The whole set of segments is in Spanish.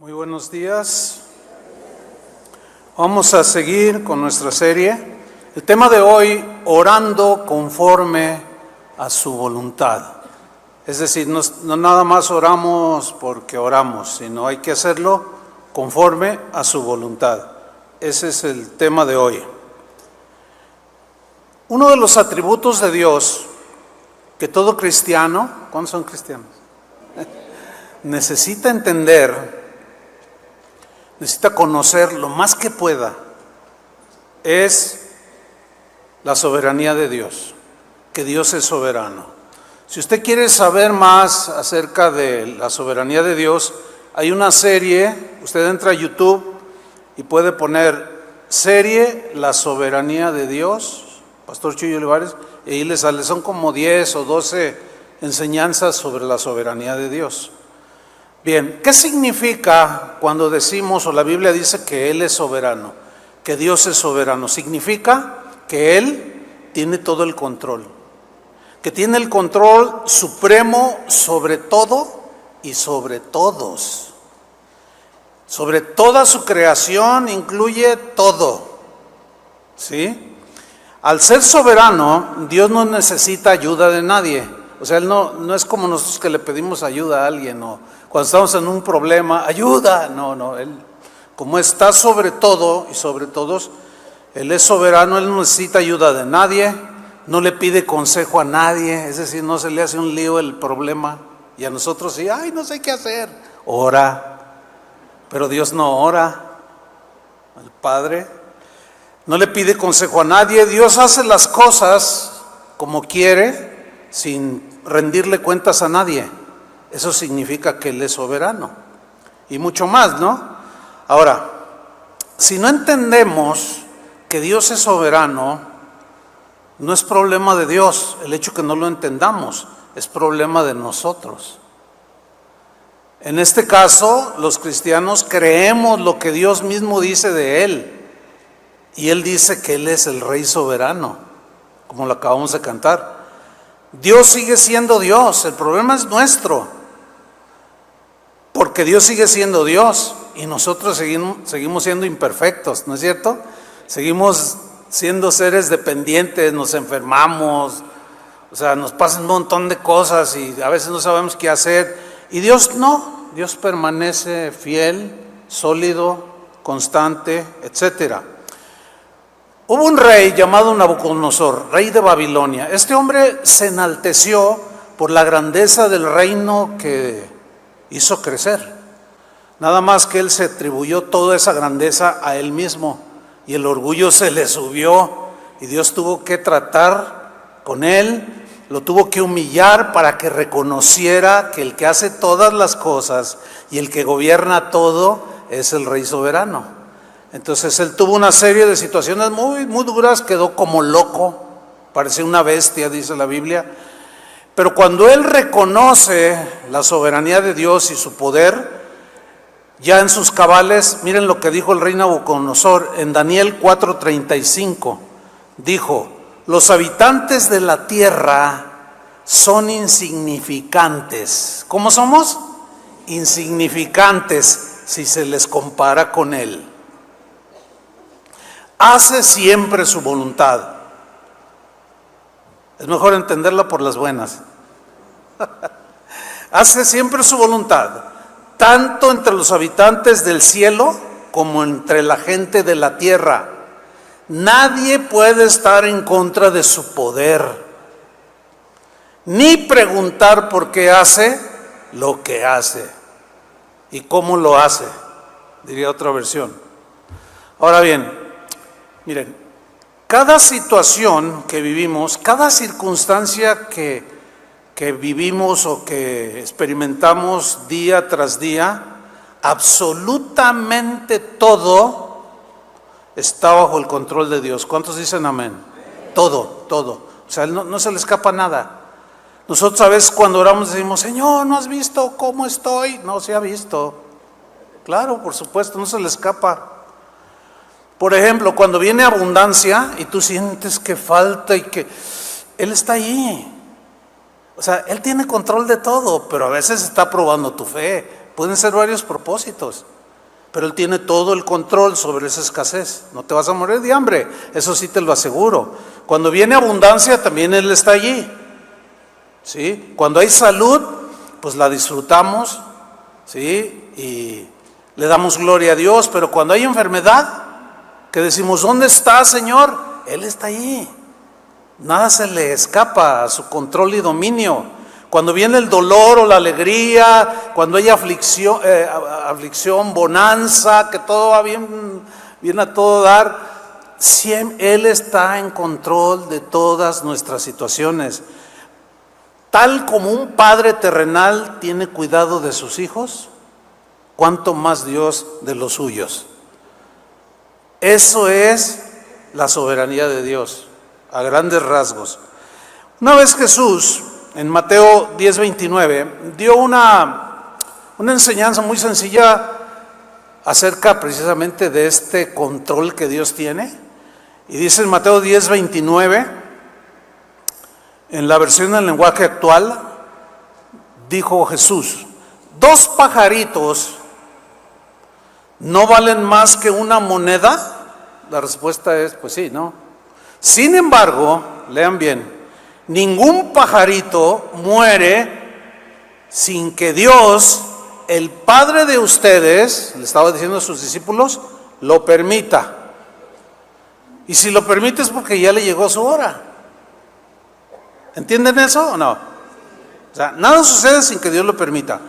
Muy buenos días. Vamos a seguir con nuestra serie. El tema de hoy, orando conforme a su voluntad. Es decir, no nada más oramos porque oramos, sino hay que hacerlo conforme a su voluntad. Ese es el tema de hoy. Uno de los atributos de Dios que todo cristiano, ¿cuántos son cristianos? Necesita entender, necesita conocer lo más que pueda, es la soberanía de Dios, que Dios es soberano. Si usted quiere saber más acerca de la soberanía de Dios, hay una serie, usted entra a YouTube y puede poner serie La soberanía de Dios, Pastor Chuy Olivares, y ahí le sale, son como 10 o 12 enseñanzas sobre la soberanía de Dios. Bien, ¿qué significa cuando decimos o la Biblia dice que Él es soberano, que Dios es soberano? Significa que Él tiene todo el control, que tiene el control supremo sobre todo y sobre todos. Sobre toda su creación incluye todo, ¿sí? Al ser soberano, Dios no necesita ayuda de nadie. O sea, Él no es como nosotros que le pedimos ayuda a alguien, o cuando estamos en un problema, ayuda. No, Él, como está sobre todo y sobre todos, Él es soberano, Él no necesita ayuda de nadie, no le pide consejo a nadie, es decir, no se le hace un lío el problema, y a nosotros sí, no sé qué hacer, ora, pero Dios no ora, el Padre no le pide consejo a nadie, Dios hace las cosas como quiere, sin rendirle cuentas a nadie. Eso significa que Él es soberano. Y mucho más, ¿no? Ahora, si no entendemos que Dios es soberano, no es problema de Dios el hecho que no lo entendamos, es problema de nosotros. En este caso, los cristianos creemos lo que Dios mismo dice de Él. Y Él dice que Él es el Rey soberano, como lo acabamos de cantar. Dios sigue siendo Dios, el problema es nuestro, porque Dios sigue siendo Dios y nosotros seguimos siendo imperfectos, ¿no es cierto? Seguimos siendo seres dependientes, nos enfermamos, o sea, nos pasan un montón de cosas y a veces no sabemos qué hacer. Y Dios no, Dios permanece fiel, sólido, constante, etcétera. Hubo un rey llamado Nabucodonosor, rey de Babilonia. Este hombre se enalteció por la grandeza del reino que hizo crecer. Nada más que él se atribuyó toda esa grandeza a él mismo y el orgullo se le subió y Dios tuvo que tratar con él, lo tuvo que humillar para que reconociera que el que hace todas las cosas y el que gobierna todo es el Rey soberano. Entonces él tuvo una serie de situaciones muy duras, quedó como loco, parecía una bestia, dice la Biblia. Pero cuando él reconoce la soberanía de Dios y su poder, ya en sus cabales, miren lo que dijo el rey Nabucodonosor en Daniel 4:35. Dijo: los habitantes de la tierra son insignificantes. ¿Cómo somos? Insignificantes si se les compara con él. Hace siempre su voluntad. Es mejor entenderla por las buenas. Hace siempre su voluntad, tanto entre los habitantes del cielo como entre la gente de la tierra. Nadie puede estar en contra de su poder, ni preguntar por qué hace lo que hace y cómo lo hace, diría otra versión. Ahora bien, miren, cada situación que vivimos, cada circunstancia que vivimos o que experimentamos día tras día, absolutamente todo está bajo el control de Dios. ¿Cuántos dicen amén? Todo. O sea, no se le escapa nada. Nosotros a veces cuando oramos decimos: Señor, ¿no has visto cómo estoy? No se ha visto. Claro, por supuesto, no se le escapa. Por ejemplo, cuando viene abundancia y tú sientes que falta y que Él está ahí. O sea, Él tiene control de todo, pero a veces está probando tu fe. Pueden ser varios propósitos, pero Él tiene todo el control sobre esa escasez. No te vas a morir de hambre, eso sí te lo aseguro. Cuando viene abundancia, también Él está allí, ¿sí? Cuando hay salud, pues la disfrutamos, ¿sí? Y le damos gloria a Dios. Pero cuando hay enfermedad, que decimos, ¿dónde está, Señor? Él está allí. Nada se le escapa a su control y dominio. Cuando viene el dolor o la alegría, cuando hay aflicción, bonanza, que todo va bien, viene a todo dar, siempre Él está en control de todas nuestras situaciones. Tal como un padre terrenal tiene cuidado de sus hijos, cuánto más Dios de los suyos. Eso es la soberanía de Dios, a grandes rasgos. Una vez Jesús, en Mateo 10:29, dio una enseñanza muy sencilla acerca precisamente de este control que Dios tiene. Y dice en Mateo 10:29, en la versión del lenguaje actual, dijo Jesús, 2 pajaritos no valen más que una moneda. La respuesta es, pues sí, ¿no? Sin embargo, lean bien, ningún pajarito muere sin que Dios, el Padre de ustedes, le estaba diciendo a sus discípulos, lo permita. Y si lo permite es porque ya le llegó su hora. ¿Entienden eso o no? O sea, nada sucede sin que Dios lo permita.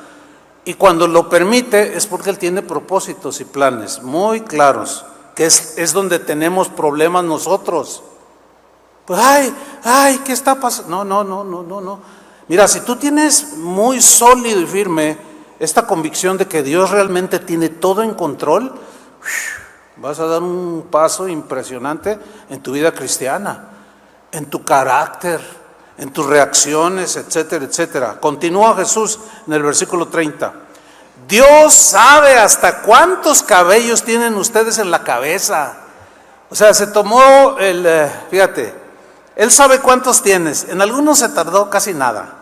Y cuando lo permite es porque Él tiene propósitos y planes muy claros, que es donde tenemos problemas nosotros. Pues, ¿qué está pasando? No. Mira, si tú tienes muy sólido y firme esta convicción de que Dios realmente tiene todo en control, vas a dar un paso impresionante en tu vida cristiana, en tu carácter, en tus reacciones, etcétera, etcétera. Continúa Jesús en el versículo 30. Dios sabe hasta cuántos cabellos tienen ustedes en la cabeza. O sea, se tomó fíjate, Él sabe cuántos tienes. En algunos se tardó casi nada.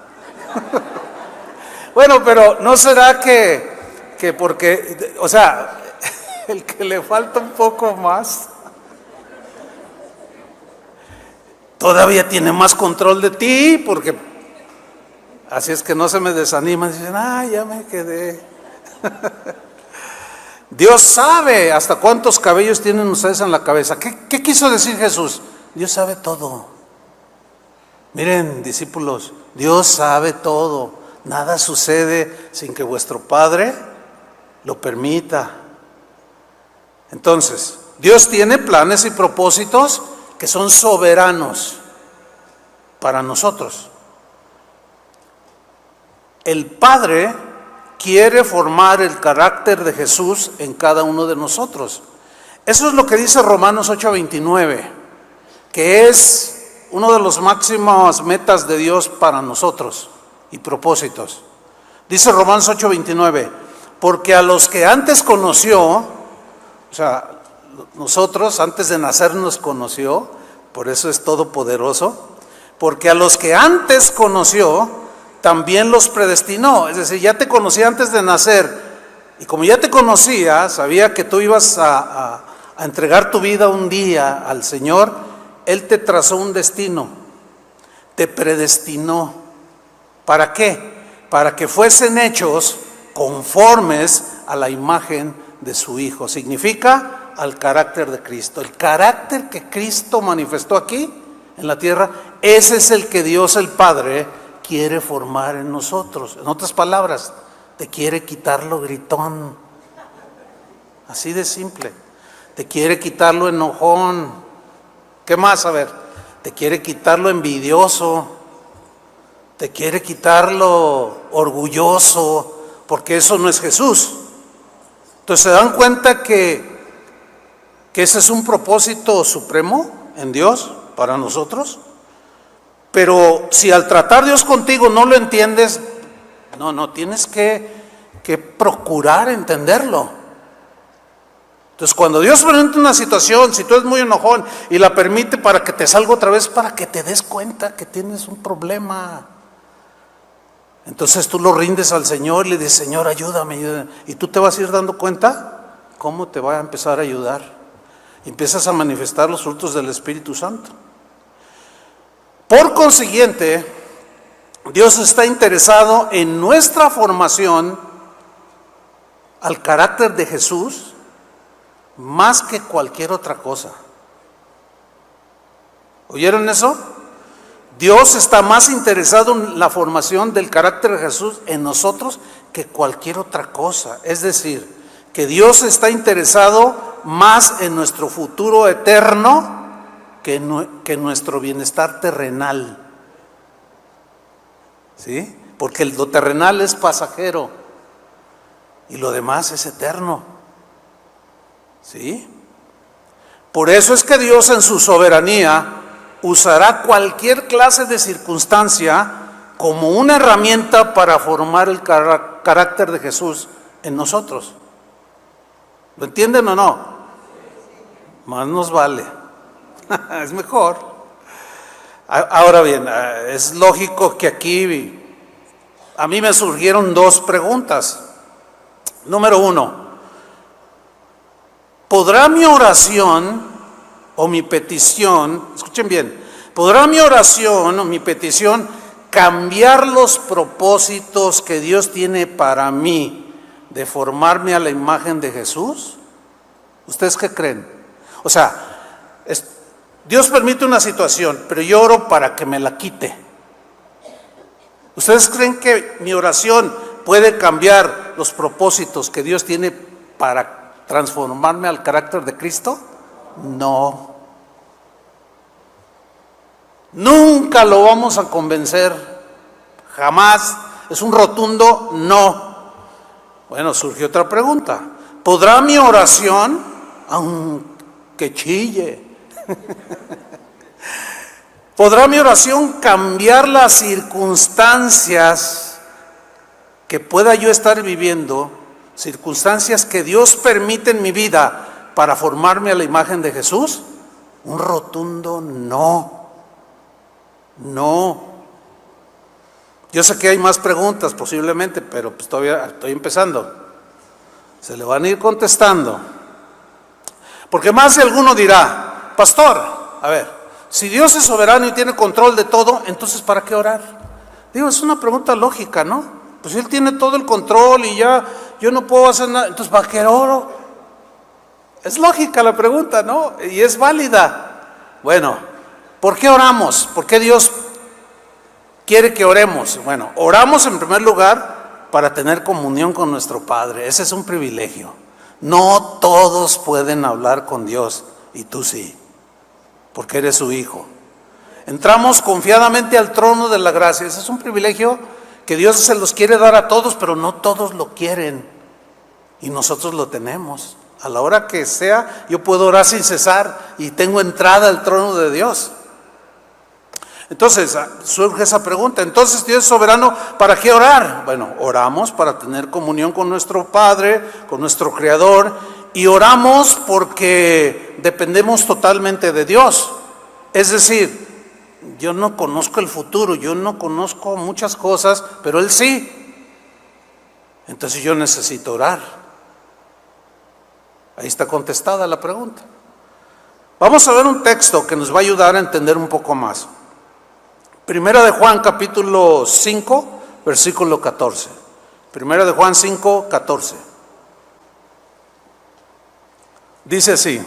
Bueno, pero ¿no será que porque, o sea, el que le falta un poco más, todavía tiene más control de ti? Porque así es que no se me desaniman, dicen, ya me quedé. Dios sabe hasta cuántos cabellos tienen ustedes en la cabeza. ¿Qué quiso decir Jesús? Dios sabe todo. Miren, discípulos, Dios sabe todo. Nada sucede sin que vuestro Padre lo permita. Entonces, Dios tiene planes y propósitos que son soberanos para nosotros. El Padre quiere formar el carácter de Jesús en cada uno de nosotros. Eso es lo que dice Romanos 8:29, que es uno de los máximas metas de Dios para nosotros y propósitos. Dice Romanos 8:29, porque a los que antes conoció, o sea, nosotros antes de nacer nos conoció, por eso es todopoderoso, porque a los que antes conoció, también los predestinó. Es decir, ya te conocía antes de nacer, y como ya te conocía, sabía que tú ibas a entregar tu vida un día al Señor. Él te trazó un destino, te predestinó. ¿Para qué? Para que fuesen hechos conformes a la imagen de su Hijo. Significa al carácter de Cristo. El carácter que Cristo manifestó aquí en la tierra, ese es el que Dios el Padre quiere formar en nosotros. En otras palabras, te quiere quitar lo gritón. Así de simple. Te quiere quitar lo enojón. ¿Qué más? A ver, te quiere quitar lo envidioso. Te quiere quitar lo orgulloso, porque eso no es Jesús. Entonces, ¿se dan cuenta que ese es un propósito supremo en Dios para nosotros? Pero si al tratar Dios contigo no lo entiendes, no, tienes que procurar entenderlo. Entonces, cuando Dios presenta una situación, si tú eres muy enojón y la permite para que te salga otra vez, para que te des cuenta que tienes un problema. Entonces tú lo rindes al Señor y le dices, Señor, ayúdame, ayúdame. Y tú te vas a ir dando cuenta cómo te va a empezar a ayudar. Y empiezas a manifestar los frutos del Espíritu Santo. Por consiguiente, Dios está interesado en nuestra formación al carácter de Jesús más que cualquier otra cosa. ¿Oyeron eso? Dios está más interesado en la formación del carácter de Jesús en nosotros que cualquier otra cosa. Es decir, que Dios está interesado más en nuestro futuro eterno que nuestro bienestar terrenal. ¿Sí? Porque lo terrenal es pasajero y lo demás es eterno. ¿Sí? Por eso es que Dios en su soberanía usará cualquier clase de circunstancia como una herramienta para formar el carácter de Jesús en nosotros. ¿Lo entienden o no? Más nos vale. Es mejor. Ahora bien, es lógico que aquí a mí me surgieron dos preguntas. Número uno, ¿podrá mi oración o mi petición, escuchen bien, podrá mi oración o mi petición cambiar los propósitos que Dios tiene para mí de formarme a la imagen de Jesús? ¿Ustedes qué creen? O sea, Dios permite una situación, pero yo oro para que me la quite. ¿Ustedes creen que mi oración puede cambiar los propósitos que Dios tiene para transformarme al carácter de Cristo? No. Nunca lo vamos a convencer. Jamás. Es un rotundo no. Bueno, surge otra pregunta. ¿Podrá mi oración, aunque chille, podrá mi oración cambiar las circunstancias que pueda yo estar viviendo, circunstancias que Dios permite en mi vida para formarme a la imagen de Jesús? Un rotundo no. No. Yo sé que hay más preguntas posiblemente, pero pues todavía estoy empezando. Se le van a ir contestando. Porque más de alguno dirá, pastor, a ver, si Dios es soberano y tiene control de todo, entonces ¿para qué orar? Digo, es una pregunta lógica, ¿no? Pues Él tiene todo el control y ya yo no puedo hacer nada, entonces ¿para qué oro? Es lógica la pregunta, ¿no? Y es válida. Bueno, ¿por qué oramos? ¿Por qué Dios quiere que oremos? Bueno, oramos en primer lugar para tener comunión con nuestro Padre. Ese es un privilegio. No todos pueden hablar con Dios y tú sí, porque eres su hijo. Entramos confiadamente al trono de la gracia. Ese es un privilegio que Dios se los quiere dar a todos, pero no todos lo quieren y nosotros lo tenemos. A la hora que sea, yo puedo orar sin cesar y tengo entrada al trono de Dios. Entonces surge esa pregunta, entonces Dios es soberano, ¿para qué orar? Bueno, oramos para tener comunión con nuestro Padre, con nuestro Creador, y oramos porque dependemos totalmente de Dios. Es decir, yo no conozco el futuro, yo no conozco muchas cosas, pero Él sí. Entonces yo necesito orar. Ahí está contestada la pregunta. Vamos a ver un texto que nos va a ayudar a entender un poco más. Primera de Juan capítulo 5, versículo 14. Primera de Juan 5, 14. Dice así: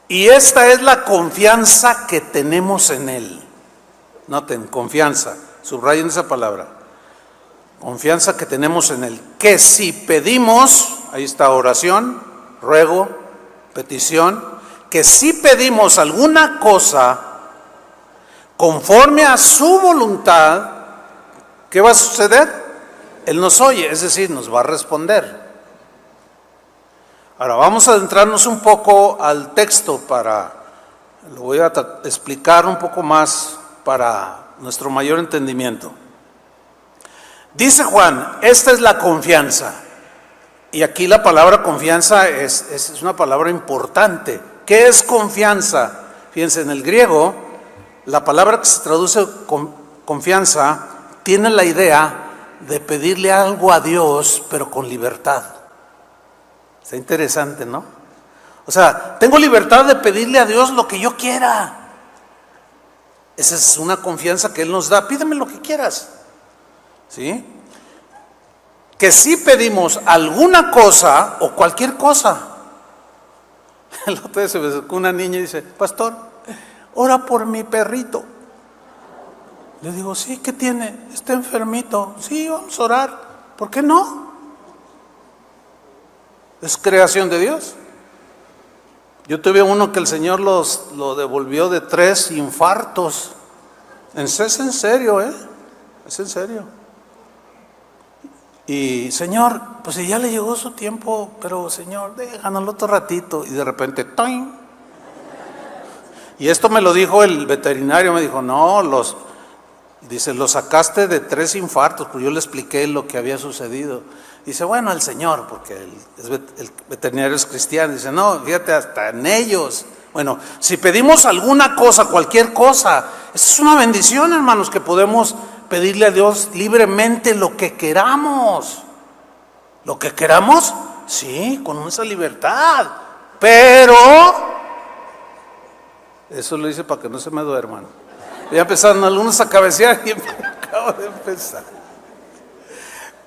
y esta es la confianza que tenemos en Él. Noten, confianza, subrayen esa palabra. Confianza que tenemos en Él. Que si pedimos, ahí está oración, ruego, petición, que si pedimos alguna cosa conforme a su voluntad, ¿qué va a suceder? Él nos oye, es decir, nos va a responder. Ahora vamos a adentrarnos un poco al texto lo voy a explicar un poco más para nuestro mayor entendimiento. Dice Juan, esta es la confianza. Y aquí la palabra confianza es una palabra importante. ¿Qué es confianza? Fíjense, en el griego, la palabra que se traduce confianza tiene la idea de pedirle algo a Dios, pero con libertad. Está interesante, ¿no? O sea, tengo libertad de pedirle a Dios lo que yo quiera. Esa es una confianza que Él nos da. Pídeme lo que quieras, ¿sí? Que si pedimos alguna cosa o cualquier cosa. El otro día se me acercó una niña y dice: pastor, ora por mi perrito. Le digo: sí, ¿qué tiene? Está enfermito. Sí, vamos a orar. ¿Por qué no? Es creación de Dios. Yo tuve uno que el Señor lo devolvió de 3 infartos. Es en serio, es en serio. Y Señor, pues si ya le llegó su tiempo, pero Señor, déjanoslo otro ratito. Y de repente, ¡toing! Y esto me lo dijo el veterinario, me dijo: no, dice, lo sacaste de 3 infartos, pues yo le expliqué lo que había sucedido. Dice: bueno, el Señor, porque el veterinario es cristiano, dice: no, fíjate, hasta en ellos. Bueno, si pedimos alguna cosa, cualquier cosa, esa es una bendición, hermanos, que podemos pedirle a Dios libremente lo que queramos. Lo que queramos, sí, con esa libertad. Pero, eso lo hice para que no se me duerman. Ya empezaron algunos a cabecear y acabo de empezar.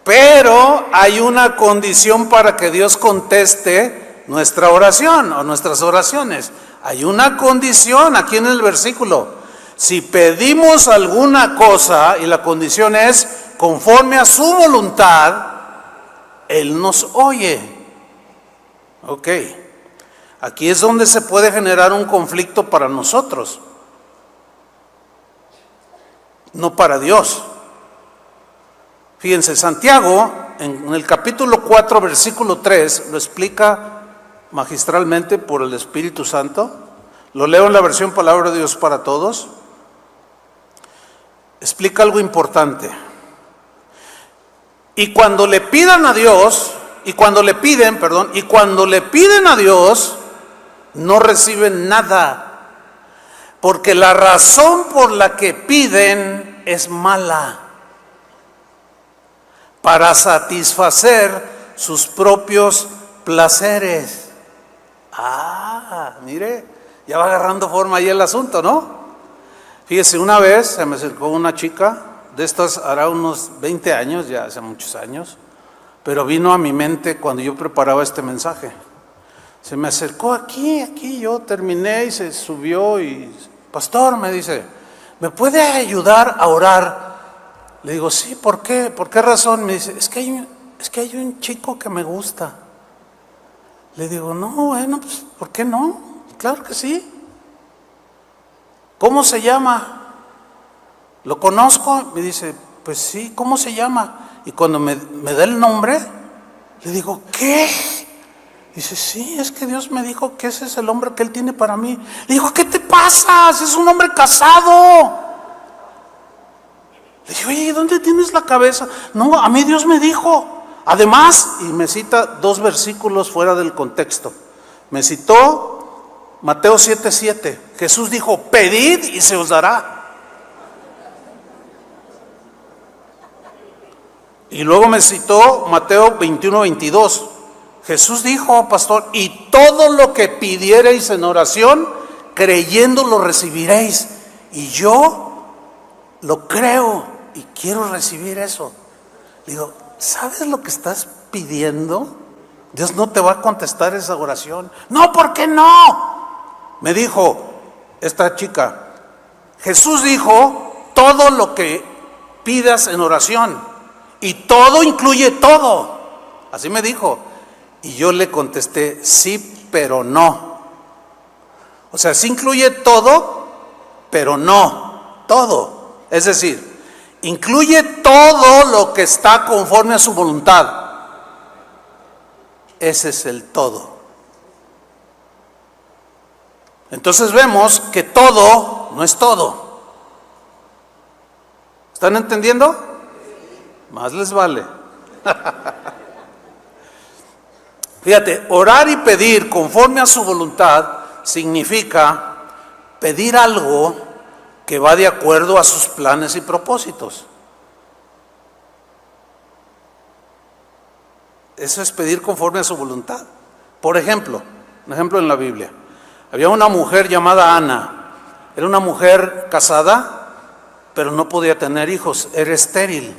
Pero hay una condición para que Dios conteste nuestra oración o nuestras oraciones. Hay una condición aquí en el versículo. Si pedimos alguna cosa y la condición es conforme a su voluntad, Él nos oye. Ok. Aquí es donde se puede generar un conflicto para nosotros, no para Dios. Fíjense, Santiago en el capítulo 4, versículo 3, lo explica magistralmente por el Espíritu Santo. Lo leo en la versión Palabra de Dios para Todos. Explica algo importante. Y cuando le pidan a Dios, y cuando le piden a Dios, no reciben nada, porque la razón por la que piden es mala, para satisfacer sus propios placeres. Mire, ya va agarrando forma ahí el asunto, ¿no? Fíjese, una vez se me acercó una chica, de estas hará unos 20 años, ya hace muchos años, pero vino a mi mente cuando yo preparaba este mensaje. Se me acercó aquí, yo terminé y se subió y: pastor, me dice, ¿me puede ayudar a orar? Le digo: sí, ¿por qué? ¿Por qué razón? Me dice: es que hay un chico que me gusta. Le digo: no, bueno, pues ¿por qué no? Claro que sí. ¿Cómo se llama? ¿Lo conozco? Me dice: pues sí, ¿cómo se llama? Y cuando me da el nombre, le digo: ¿qué? Dice: sí, es que Dios me dijo que ese es el hombre que Él tiene para mí. Le digo: ¿qué te pasa? Es un hombre casado. Le dije: oye, ¿dónde tienes la cabeza? No, a mí Dios me dijo. Además, y me cita 2 versículos fuera del contexto. Me citó Mateo 7:7. Jesús dijo: pedid y se os dará. Y luego me citó Mateo 21:22. Jesús dijo, pastor: y todo lo que pidiereis en oración, creyendo lo recibiréis. Y yo lo creo y quiero recibir eso. Digo: ¿sabes lo que estás pidiendo? Dios no te va a contestar esa oración. No, ¿por qué no? Me dijo esta chica: Jesús dijo: todo lo que pidas en oración, y todo incluye todo. Así me dijo. Y yo le contesté: sí, pero no. O sea, sí incluye todo, pero no todo. Es decir, incluye todo lo que está conforme a su voluntad. Ese es el todo. Entonces vemos que todo no es todo. ¿Están entendiendo? Más les vale. Fíjate, orar y pedir conforme a su voluntad significa pedir algo que va de acuerdo a sus planes y propósitos. Eso es pedir conforme a su voluntad. Por ejemplo, un ejemplo en la Biblia. Había una mujer llamada Ana. Era una mujer casada, pero no podía tener hijos, era estéril.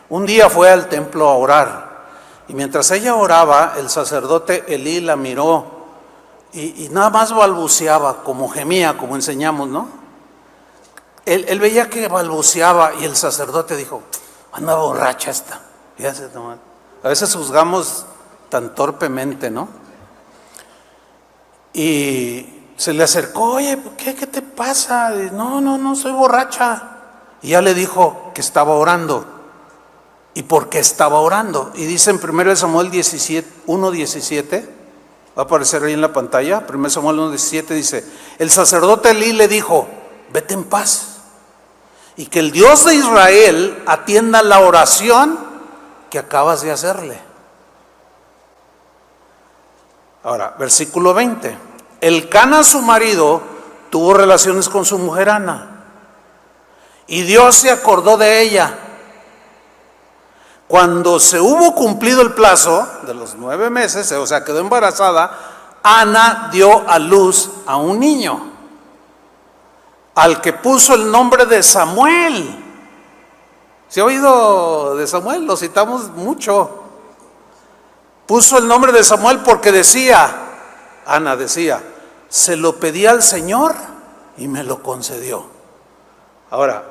Un día fue al templo a orar. Y mientras ella oraba, el sacerdote Elí la miró y nada más balbuceaba, como gemía, como enseñamos, ¿no? Él veía que balbuceaba y el sacerdote dijo, anda borracha esta. Fíjate, no, a veces juzgamos tan torpemente, ¿no? Y se le acercó, oye, ¿qué te pasa? Y, no, soy borracha. Y ya le dijo que estaba orando. ¿Y por qué estaba orando? Y dice en 1 Samuel 1:17, va a aparecer ahí en la pantalla, 1 Samuel 1:17 dice, el sacerdote Elí le dijo, vete en paz, y que el Dios de Israel atienda la oración que acabas de hacerle. Ahora, versículo 20, Elcana su marido tuvo relaciones con su mujer Ana, y Dios se acordó de ella. Cuando se hubo cumplido el plazo de los 9 meses, o sea, quedó embarazada, Ana dio a luz a un niño, al que puso el nombre de Samuel. ¿Se ha oído de Samuel? Lo citamos mucho. Puso el nombre de Samuel porque Ana decía, se lo pedí al Señor y me lo concedió. Ahora,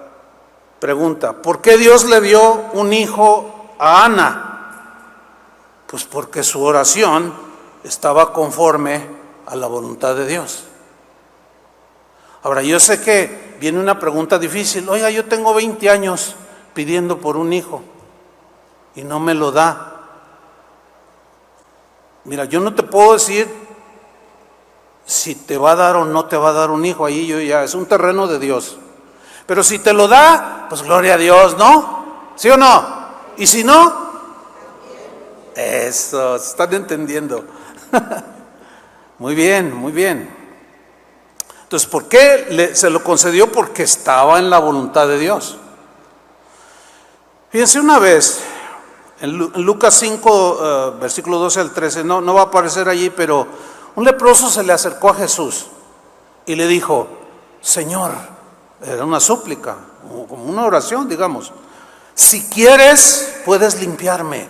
pregunta, ¿por qué Dios le dio un hijo a Ana? Pues porque su oración estaba conforme a la voluntad de Dios. Ahora, yo sé que viene una pregunta difícil. Oiga, yo tengo 20 años pidiendo por un hijo y no me lo da. Mira, yo no te puedo decir si te va a dar o no te va a dar un hijo. Ahí es un terreno de Dios. Pero si te lo da, pues gloria a Dios, ¿no? ¿Sí o no? Y si no, eso, ¿están entendiendo? Muy bien, muy bien. Entonces, ¿por qué se lo concedió? Porque estaba en la voluntad de Dios. Fíjense una vez, en Lucas 5, versículo 12 al 13, no va a aparecer allí, pero un leproso se le acercó a Jesús y le dijo, Señor, era una súplica, como una oración, digamos, si quieres, puedes limpiarme.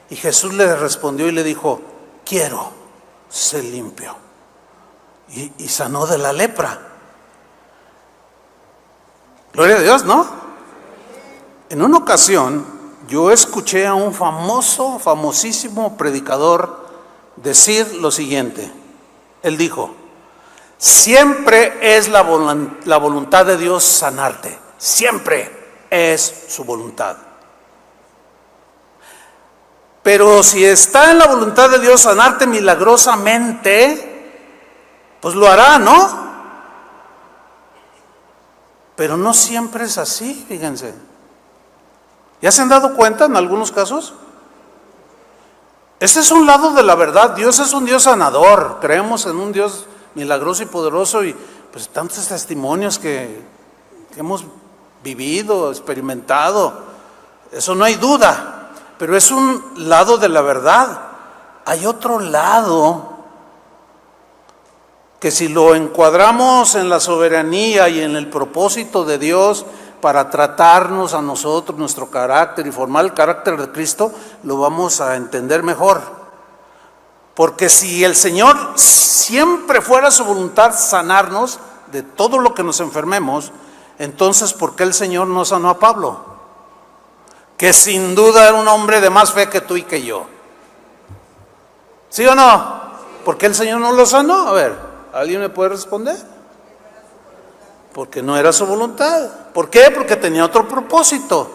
Y Jesús le respondió y le dijo, quiero, sé limpio. Y sanó de la lepra. Gloria a Dios, ¿no? En una ocasión, yo escuché a un famosísimo predicador decir lo siguiente. Él dijo, siempre es la voluntad de Dios sanarte. Siempre es su voluntad. Pero si está en la voluntad de Dios sanarte milagrosamente, pues lo hará, ¿no? Pero no siempre es así, fíjense. ¿Ya se han dado cuenta en algunos casos? Este es un lado de la verdad. Dios es un Dios sanador. Creemos en un Dios milagroso y poderoso y pues tantos testimonios que hemos vivido, experimentado. Eso no hay duda. Pero es un lado de la verdad. Hay otro lado que si lo encuadramos en la soberanía y en el propósito de Dios para tratarnos a nosotros, nuestro carácter y formar el carácter de Cristo, lo vamos a entender mejor. Porque si el Señor siempre fuera su voluntad sanarnos de todo lo que nos enfermemos, entonces ¿por qué el Señor no sanó a Pablo? Que sin duda era un hombre de más fe que tú y que yo. ¿Sí o no? ¿Por qué el Señor no lo sanó? A ver, ¿alguien me puede responder? Porque no era su voluntad. ¿Por qué? Porque tenía otro propósito.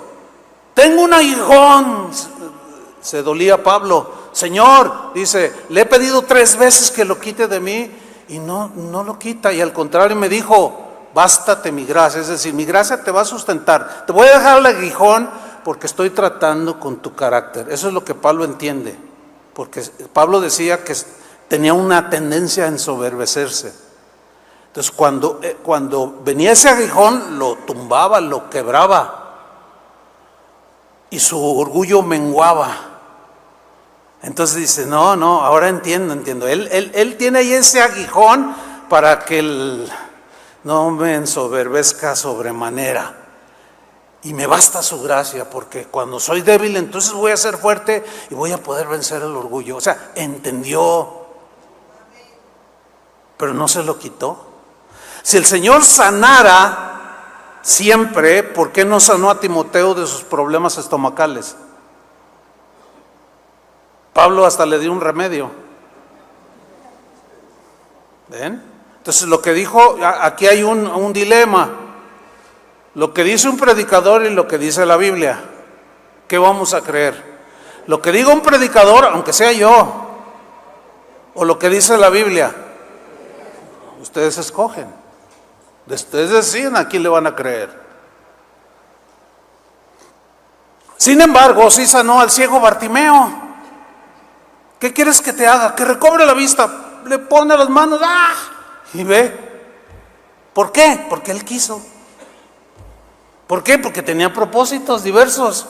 Tengo un aguijón, se dolía Pablo. Señor, dice, le he pedido 3 veces que lo quite de mí y no lo quita. Y al contrario me dijo, bástate mi gracia. Es decir, mi gracia te va a sustentar. Te voy a dejar el aguijón porque estoy tratando con tu carácter. Eso es lo que Pablo entiende. Porque Pablo decía que tenía una tendencia a ensoberbecerse. Entonces cuando venía ese aguijón, lo tumbaba, lo quebraba y su orgullo menguaba. Entonces dice, no, ahora entiendo. Él tiene ahí ese aguijón para que no me ensoberbezca sobremanera. Y me basta su gracia, porque cuando soy débil, entonces voy a ser fuerte y voy a poder vencer el orgullo. O sea, entendió, pero no se lo quitó. Si el Señor sanara siempre, ¿por qué no sanó a Timoteo de sus problemas estomacales? Pablo hasta le dio un remedio. ¿Ven? Entonces lo que dijo, aquí hay un dilema. Lo que dice un predicador y lo que dice la Biblia. ¿Qué vamos a creer? Lo que diga un predicador, aunque sea yo, o lo que dice la Biblia. Ustedes escogen. Ustedes deciden a quién le van a creer. Sin embargo, sí sanó al ciego Bartimeo. ¿Qué quieres que te haga? Que recobre la vista. Le pone las manos, ¡ah! Y ve. ¿Por qué? Porque él quiso. ¿Por qué? Porque tenía propósitos diversos.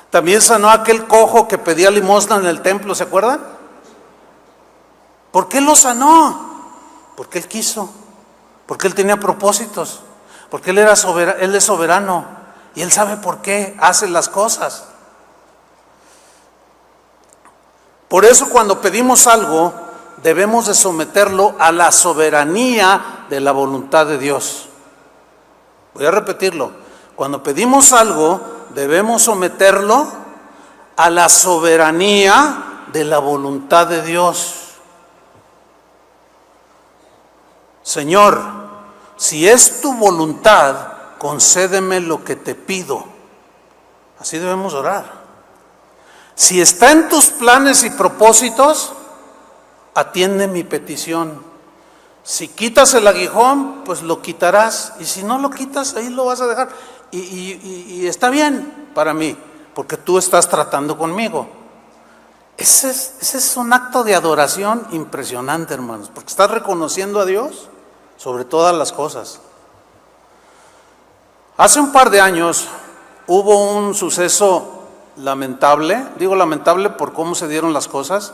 También sanó a aquel cojo que pedía limosna en el templo, ¿se acuerdan? ¿Por qué lo sanó? Porque él quiso. Porque él tenía propósitos. Porque él era soberano, él es soberano. Y él sabe por qué hace las cosas. Por eso cuando pedimos algo, debemos de someterlo a la soberanía de la voluntad de Dios. Voy a repetirlo. Cuando pedimos algo, debemos someterlo a la soberanía de la voluntad de Dios. Señor, si es tu voluntad, concédeme lo que te pido. Así debemos orar. Si está en tus planes y propósitos, atiende mi petición. Si quitas el aguijón, pues lo quitarás. Y si no lo quitas, ahí lo vas a dejar. Y está bien para mí, porque tú estás tratando conmigo. Ese es un acto de adoración impresionante, hermanos, porque estás reconociendo a Dios sobre todas las cosas. Hace un par de años hubo un suceso lamentable, digo lamentable por cómo se dieron las cosas,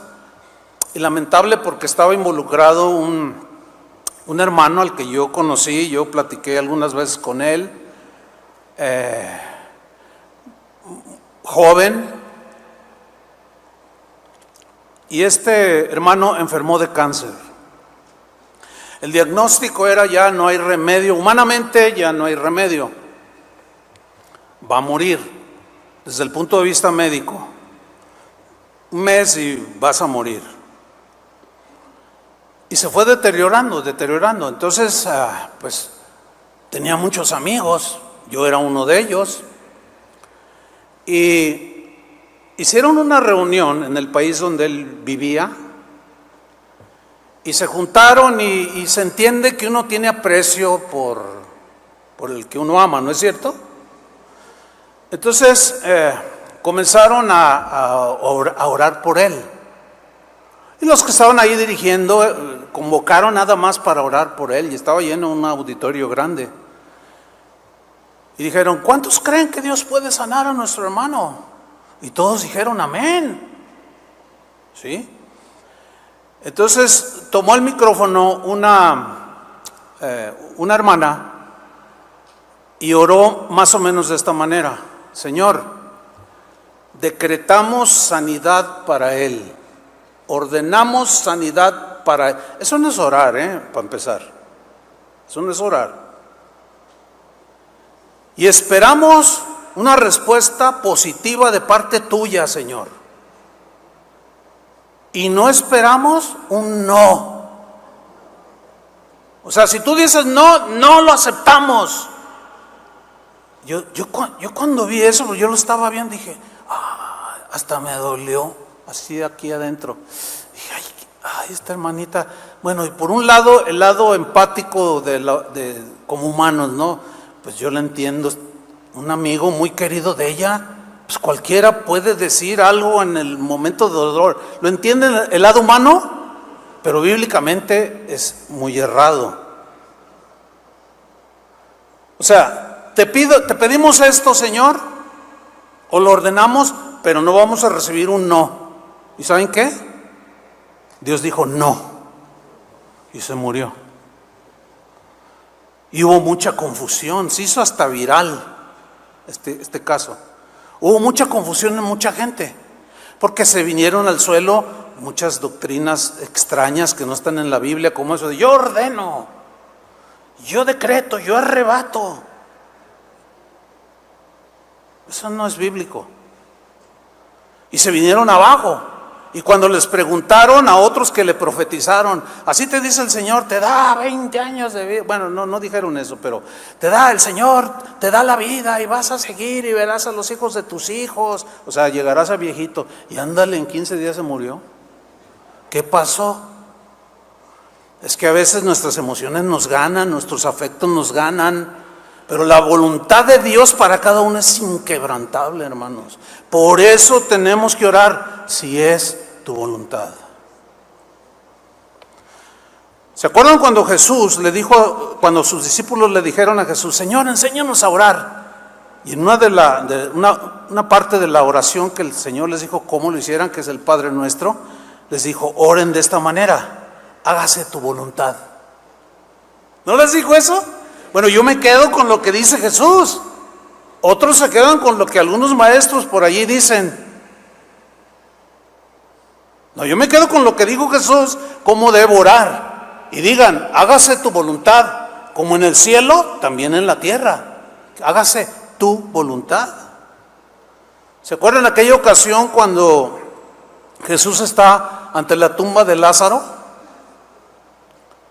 y lamentable porque estaba involucrado un hermano al que yo conocí, yo platiqué algunas veces con él, joven, y este hermano enfermó de cáncer. El diagnóstico era: ya no hay remedio, humanamente ya no hay remedio, va a morir. Desde el punto de vista médico, 1 mes y vas a morir. Y se fue deteriorando. Entonces, pues tenía muchos amigos, yo era uno de ellos. Y hicieron una reunión en el país donde él vivía. Y se juntaron y se entiende que uno tiene aprecio por el que uno ama, ¿no es cierto? Entonces comenzaron a orar por él. Y los que estaban ahí dirigiendo convocaron nada más para orar por él. Y estaba lleno un auditorio grande. Y dijeron: ¿cuántos creen que Dios puede sanar a nuestro hermano? Y todos dijeron: amén. ¿Sí? Entonces tomó el micrófono una hermana y oró más o menos de esta manera: Señor, decretamos sanidad para él, ordenamos sanidad para él. Eso no es orar, para empezar. Eso no es orar. Y esperamos una respuesta positiva de parte tuya, Señor. Y no esperamos un no. O sea, si tú dices no, no lo aceptamos. Yo cuando vi eso, pues yo lo estaba viendo, dije, hasta me dolió, así aquí adentro. Dije, ay, esta hermanita. Bueno, y por un lado, el lado empático como humanos, ¿no? Pues yo la entiendo, un amigo muy querido de ella, pues cualquiera puede decir algo en el momento de dolor. ¿Lo entienden el lado humano? Pero bíblicamente es muy errado. O sea, te pedimos esto, Señor, o lo ordenamos, pero no vamos a recibir un no. ¿Y saben qué? Dios dijo no. Y se murió. Y hubo mucha confusión. Se hizo hasta viral este caso. Hubo mucha confusión en mucha gente. Porque se vinieron al suelo muchas doctrinas extrañas que no están en la Biblia, como eso de yo ordeno, yo decreto, yo arrebato. Eso no es bíblico. Y se vinieron abajo. Y cuando les preguntaron a otros que le profetizaron, así te dice el Señor, te da 20 años de vida. Bueno, no dijeron eso, pero el Señor te da la vida y vas a seguir y verás a los hijos de tus hijos. O sea, llegarás a viejito. Y ándale, en 15 días se murió. ¿Qué pasó? Es que a veces nuestras emociones nos ganan, nuestros afectos nos ganan. Pero la voluntad de Dios para cada uno es inquebrantable, hermanos. Por eso tenemos que orar, si es tu voluntad. ¿Se acuerdan cuando Jesús le dijo, cuando sus discípulos le dijeron a Jesús, Señor, enséñanos a orar? Y en una parte de la oración que el Señor les dijo cómo lo hicieran, que es el Padre Nuestro, les dijo, oren de esta manera, hágase tu voluntad. ¿No les dijo eso? Bueno, yo me quedo con lo que dice Jesús. Otros se quedan con lo que algunos maestros por allí dicen. No, yo me quedo con lo que dijo Jesús, cómo debo orar. Y digan, hágase tu voluntad, como en el cielo, también en la tierra. Hágase tu voluntad. ¿Se acuerdan aquella ocasión cuando Jesús está ante la tumba de Lázaro?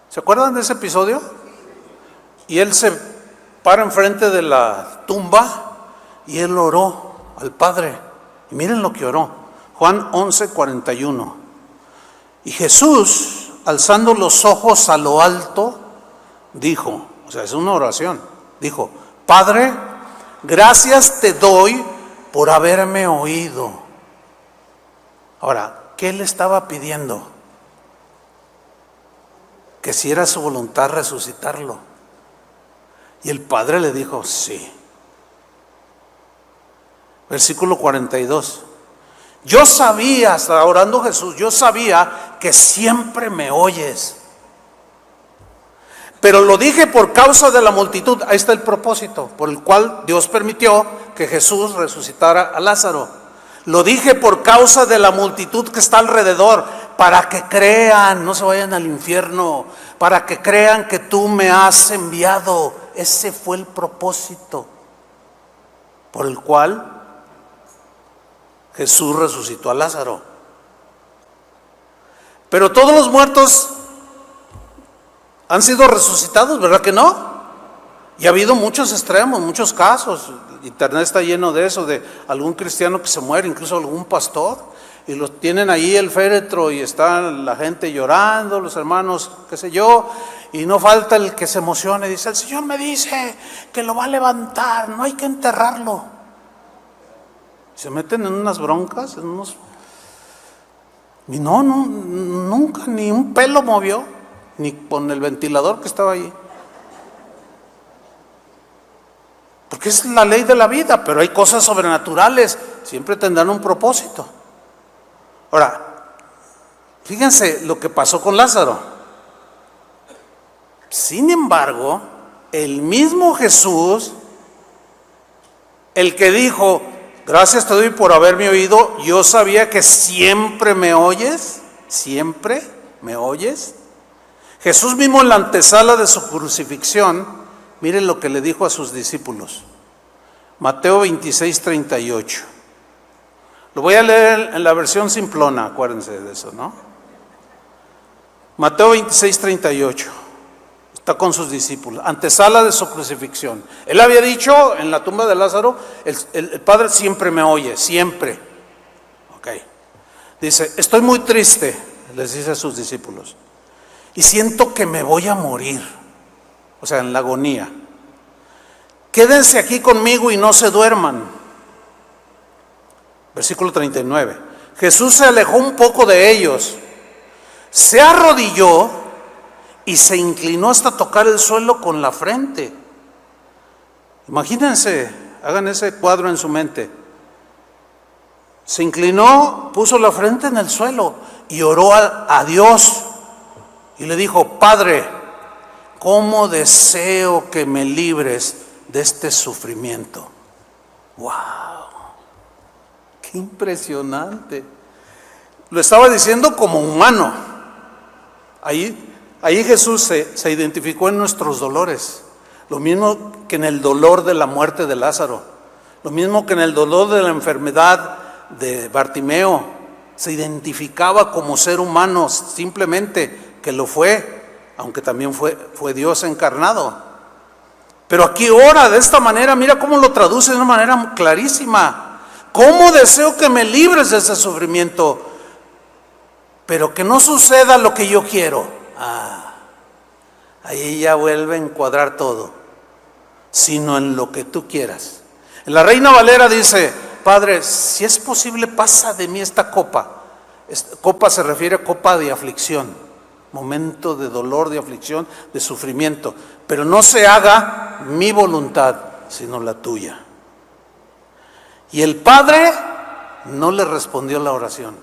¿Se acuerdan de ese episodio? Y él se para enfrente de la tumba y él oró al Padre. Y miren lo que oró. Juan 11:41. Y Jesús, alzando los ojos a lo alto, dijo, o sea, es una oración, dijo, Padre, gracias te doy por haberme oído. Ahora, ¿qué le estaba pidiendo? Que si era su voluntad resucitarlo. Y el Padre le dijo, sí. Versículo 42. Yo sabía, estaba orando Jesús, yo sabía que siempre me oyes. Pero lo dije por causa de la multitud. Ahí está el propósito por el cual Dios permitió que Jesús resucitara a Lázaro. Lo dije por causa de la multitud que está alrededor, para que crean, no se vayan al infierno, para que crean que tú me has enviado. Ese fue el propósito por el cual Jesús resucitó a Lázaro. Pero todos los muertos han sido resucitados, ¿verdad que no? Y ha habido muchos extremos, muchos casos. Internet está lleno de eso, de algún cristiano que se muere, incluso algún pastor, y los tienen ahí el féretro y está la gente llorando, los hermanos, qué sé yo, y no falta el que se emocione y dice, el Señor me dice que lo va a levantar, no hay que enterrarlo. Se meten en unas broncas, en unos... Y no, nunca ni un pelo movió, ni con el ventilador que estaba ahí. Porque es la ley de la vida, pero hay cosas sobrenaturales, siempre tendrán un propósito. Ahora, fíjense lo que pasó con Lázaro. Sin embargo, el mismo Jesús, el que dijo, gracias te doy por haberme oído, yo sabía que siempre me oyes, siempre me oyes. Jesús mismo en la antesala de su crucifixión, miren lo que le dijo a sus discípulos. Mateo 26:38. Lo voy a leer en la versión simplona, acuérdense de eso, ¿no? Mateo 26:38. Está con sus discípulos, antesala de su crucifixión. Él había dicho en la tumba de Lázaro, el Padre siempre me oye, siempre. Ok. Dice, estoy muy triste, les dice a sus discípulos, y siento que me voy a morir. O sea, en la agonía. Quédense aquí conmigo y no se duerman. Versículo 39. Jesús se alejó un poco de ellos, se arrodilló y se inclinó hasta tocar el suelo con la frente. Imagínense, hagan ese cuadro en su mente. se inclinó, puso la frente en el suelo y oró a Dios y le dijo: Padre, ¿cómo deseo que me libres de este sufrimiento? ¡Wow! ¡Qué impresionante! Lo estaba diciendo como humano. Ahí Jesús se identificó en nuestros dolores. Lo mismo que en el dolor de la muerte de Lázaro. Lo mismo que en el dolor de la enfermedad de Bartimeo. Se identificaba como ser humano, simplemente que lo fue, aunque también fue Dios encarnado. Pero aquí ora de esta manera, mira cómo lo traduce de una manera clarísima. ¿Cómo deseo que me libres de ese sufrimiento? Pero que no suceda lo que yo quiero. Ahí ya vuelve a encuadrar todo. Sino en lo que tú quieras. En la Reina Valera dice: Padre, si es posible, pasa de mí esta copa. Esta copa se refiere a copa de aflicción, momento de dolor, de aflicción, de sufrimiento. Pero no se haga mi voluntad, sino la tuya. Y el Padre no le respondió la oración.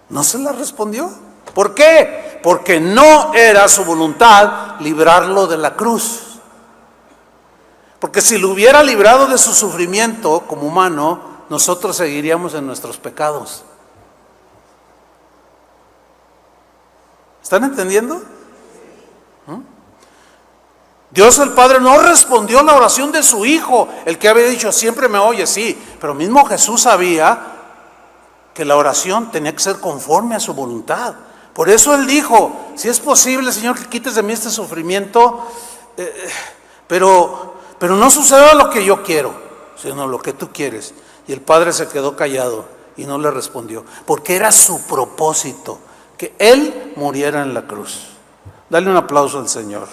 No se la respondió. ¿Por qué? Porque no era su voluntad librarlo de la cruz. Porque si lo hubiera librado de su sufrimiento como humano, nosotros seguiríamos en nuestros pecados. ¿Están entendiendo? Dios el Padre no respondió la oración de su Hijo, el que había dicho: siempre me oye, sí. Pero mismo Jesús sabía que la oración tenía que ser conforme a su voluntad. Por eso Él dijo: si es posible, Señor, que quites de mí este sufrimiento, pero no suceda lo que yo quiero, sino lo que tú quieres. Y el Padre se quedó callado y no le respondió, porque era su propósito que Él muriera en la cruz. Dale un aplauso al Señor.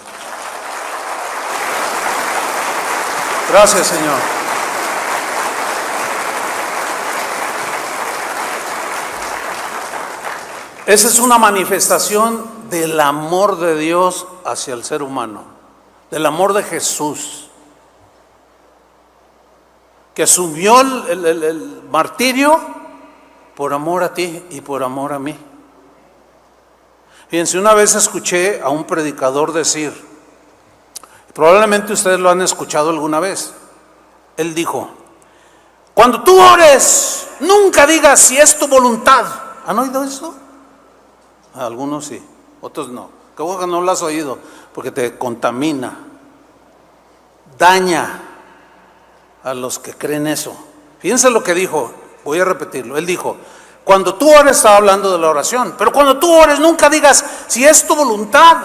Gracias, Señor. Esa es una manifestación del amor de Dios hacia el ser humano, del amor de Jesús, que asumió el martirio por amor a ti y por amor a mí. Fíjense, una vez escuché a un predicador decir, probablemente ustedes lo han escuchado alguna vez, él dijo: cuando tú ores, nunca digas si es tu voluntad. ¿Han oído eso? Algunos sí, otros no. ¿Qué bueno que no lo has oído? Porque te contamina, daña a los que creen eso. Fíjense lo que dijo, voy a repetirlo. Él dijo: cuando tú ores, estaba hablando de la oración, pero cuando tú ores, nunca digas si es tu voluntad.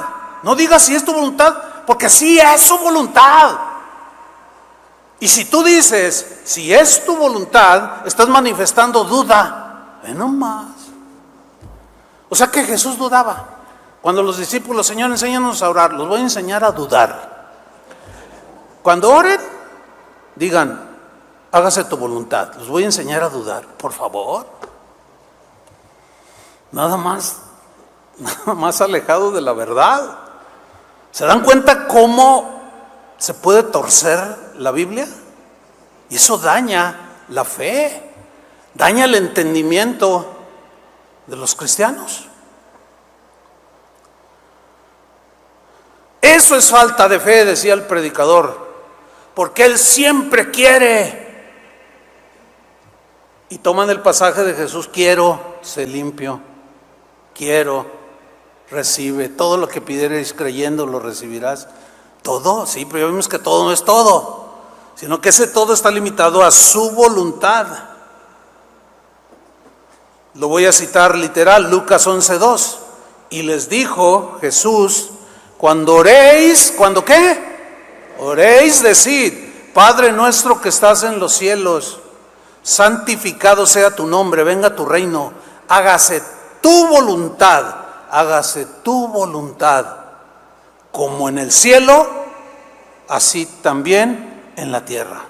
No digas si es tu voluntad, porque sí es su voluntad. Y si tú dices si es tu voluntad, estás manifestando duda. Ve nomás. O sea que Jesús dudaba. Cuando los discípulos: Señor, enséñanos a orar, los voy a enseñar a dudar. Cuando oren, digan: hágase tu voluntad. Los voy a enseñar a dudar, por favor. Nada más alejado de la verdad. ¿Se dan cuenta cómo se puede torcer la Biblia? Y eso daña la fe, daña el entendimiento de los cristianos. Eso es falta de fe, decía el predicador, porque Él siempre quiere. Y toman el pasaje de Jesús: quiero, sé limpio, quiero, recibe, todo lo que pidiereis creyendo lo recibirás. Todo, sí, pero ya vimos que todo no es todo, sino que ese todo está limitado a su voluntad. Lo voy a citar literal, Lucas 11:2. Y les dijo Jesús: cuando oréis, ¿cuándo qué? Oréis, decid: Padre nuestro que estás en los cielos, santificado sea tu nombre, venga tu reino, hágase tu voluntad, como en el cielo, así también en la tierra.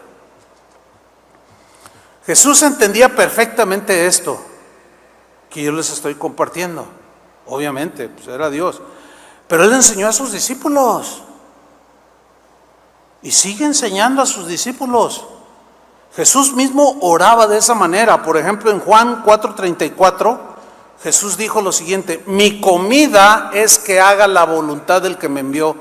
Jesús entendía perfectamente esto que yo les estoy compartiendo. Obviamente, pues era Dios. Pero Él enseñó a sus discípulos. Y sigue enseñando a sus discípulos. Jesús mismo oraba de esa manera. Por ejemplo, en Juan 4:34, Jesús dijo lo siguiente: mi comida es que haga la voluntad del que me envió.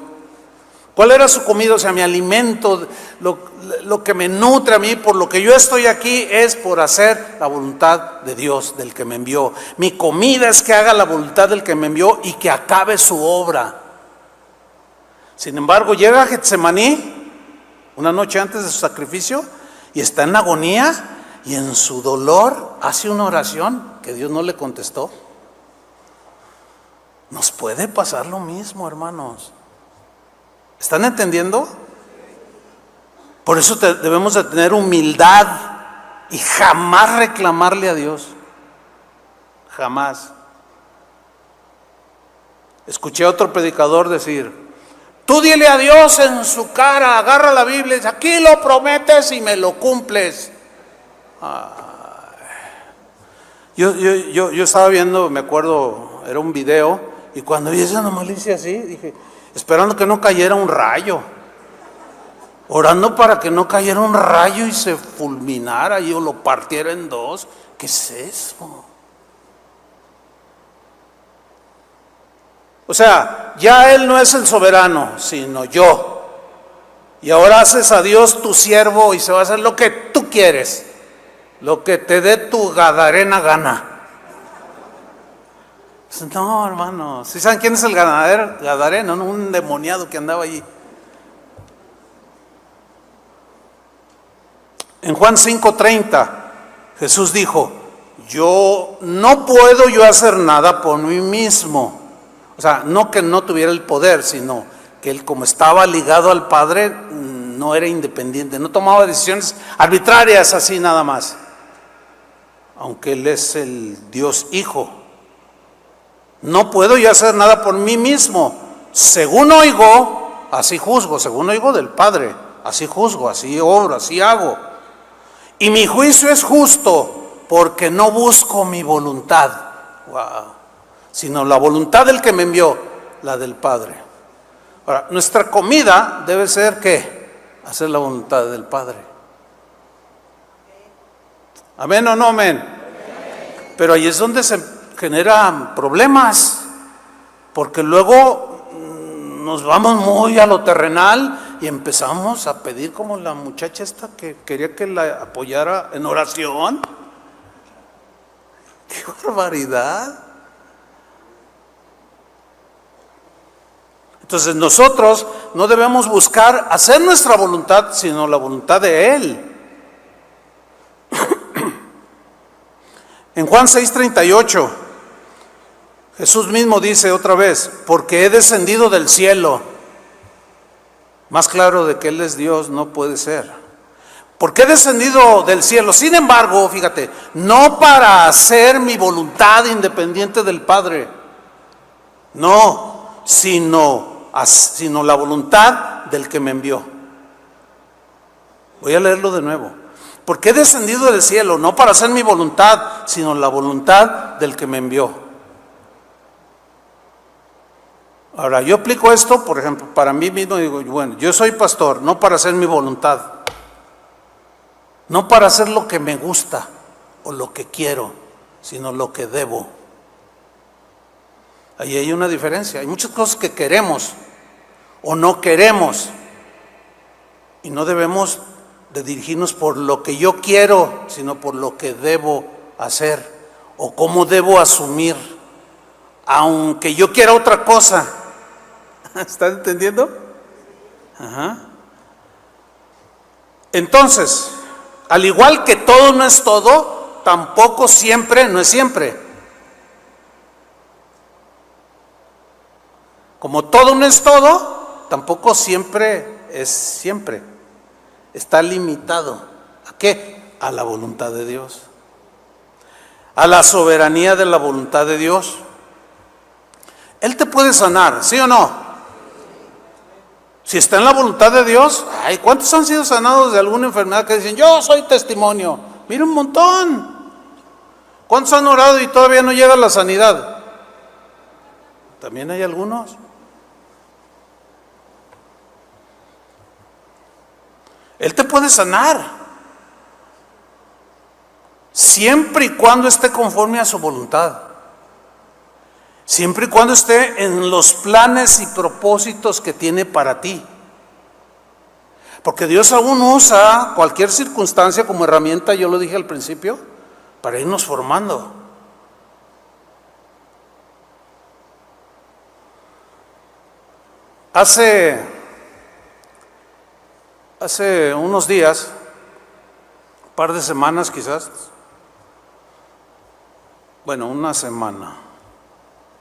¿Cuál era su comida? O sea, mi alimento, lo que me nutre a mí, por lo que yo estoy aquí, es por hacer la voluntad de Dios, del que me envió. Mi comida es que haga la voluntad del que me envió y que acabe su obra. Sin embargo, llega a Getsemaní, una noche antes de su sacrificio, y está en agonía, y en su dolor hace una oración que Dios no le contestó. Nos puede pasar lo mismo, hermanos. ¿Están entendiendo? Por eso debemos de tener humildad y jamás reclamarle a Dios. Jamás. Escuché a otro predicador decir: tú dile a Dios en su cara, agarra la Biblia y dice: aquí lo prometes y me lo cumples. Yo estaba viendo, me acuerdo, era un video, y cuando vi esa malicia así, dije, esperando que no cayera un rayo, orando para que no cayera un rayo y se fulminara y o lo partiera en dos. ¿Qué es eso? O sea, ya Él no es el soberano, sino yo. Y ahora haces a Dios tu siervo y se va a hacer lo que tú quieres, lo que te dé tu gadarena gana. No, hermano, ¿sí saben quién es el gadareno? No, un endemoniado que andaba allí. En Juan 5:30, Jesús dijo: no puedo yo hacer nada por mí mismo. O sea, no que no tuviera el poder, sino que él, como estaba ligado al Padre, no era independiente, no tomaba decisiones arbitrarias así nada más, aunque Él es el Dios Hijo. No puedo yo hacer nada por mí mismo. Según oigo, así juzgo. Según oigo del Padre, así juzgo, así obro, así hago. Y mi juicio es justo, porque no busco mi voluntad, sino la voluntad del que me envió, la del Padre. Ahora, nuestra comida debe ser ¿qué? Hacer la voluntad del Padre. ¿Amén o no amén? Pero ahí es donde se generan problemas, porque luego nos vamos muy a lo terrenal y empezamos a pedir, como la muchacha esta que quería que la apoyara en oración. ¡Qué barbaridad! Entonces nosotros no debemos buscar hacer nuestra voluntad, sino la voluntad de Él. En Juan 6:38, Jesús mismo dice otra vez: porque he descendido del cielo. Más claro de que Él es Dios no puede ser. Porque he descendido del cielo. Sin embargo, fíjate, no para hacer mi voluntad independiente del Padre. No, sino la voluntad del que me envió. Voy a leerlo de nuevo. Porque he descendido del cielo, no para hacer mi voluntad, sino la voluntad del que me envió. Ahora, yo aplico esto, por ejemplo, para mí mismo. Digo, bueno, yo soy pastor, no para hacer mi voluntad, no para hacer lo que me gusta o lo que quiero, sino lo que debo. Ahí hay una diferencia. Hay muchas cosas que queremos o no queremos, y no debemos de dirigirnos por lo que yo quiero, sino por lo que debo hacer o cómo debo asumir, aunque yo quiera otra cosa. ¿Están entendiendo? Ajá. Entonces, al igual que todo no es todo, tampoco siempre no es siempre. Como todo no es todo, tampoco siempre es siempre. Está limitado. ¿A qué? A la voluntad de Dios. A la soberanía de la voluntad de Dios. Él te puede sanar, ¿sí o no? Si está en la voluntad de Dios. Ay, ¿cuántos han sido sanados de alguna enfermedad que dicen: yo soy testimonio? Mira, un montón. ¿Cuántos han orado y todavía no llega la sanidad? También hay algunos. Él te puede sanar. siempre y cuando esté conforme a su voluntad, siempre y cuando esté en los planes y propósitos que tiene para ti. Porque Dios aún usa cualquier circunstancia como herramienta, yo lo dije al principio, para irnos formando. Hace unos días, un par de semanas quizás, bueno, una semana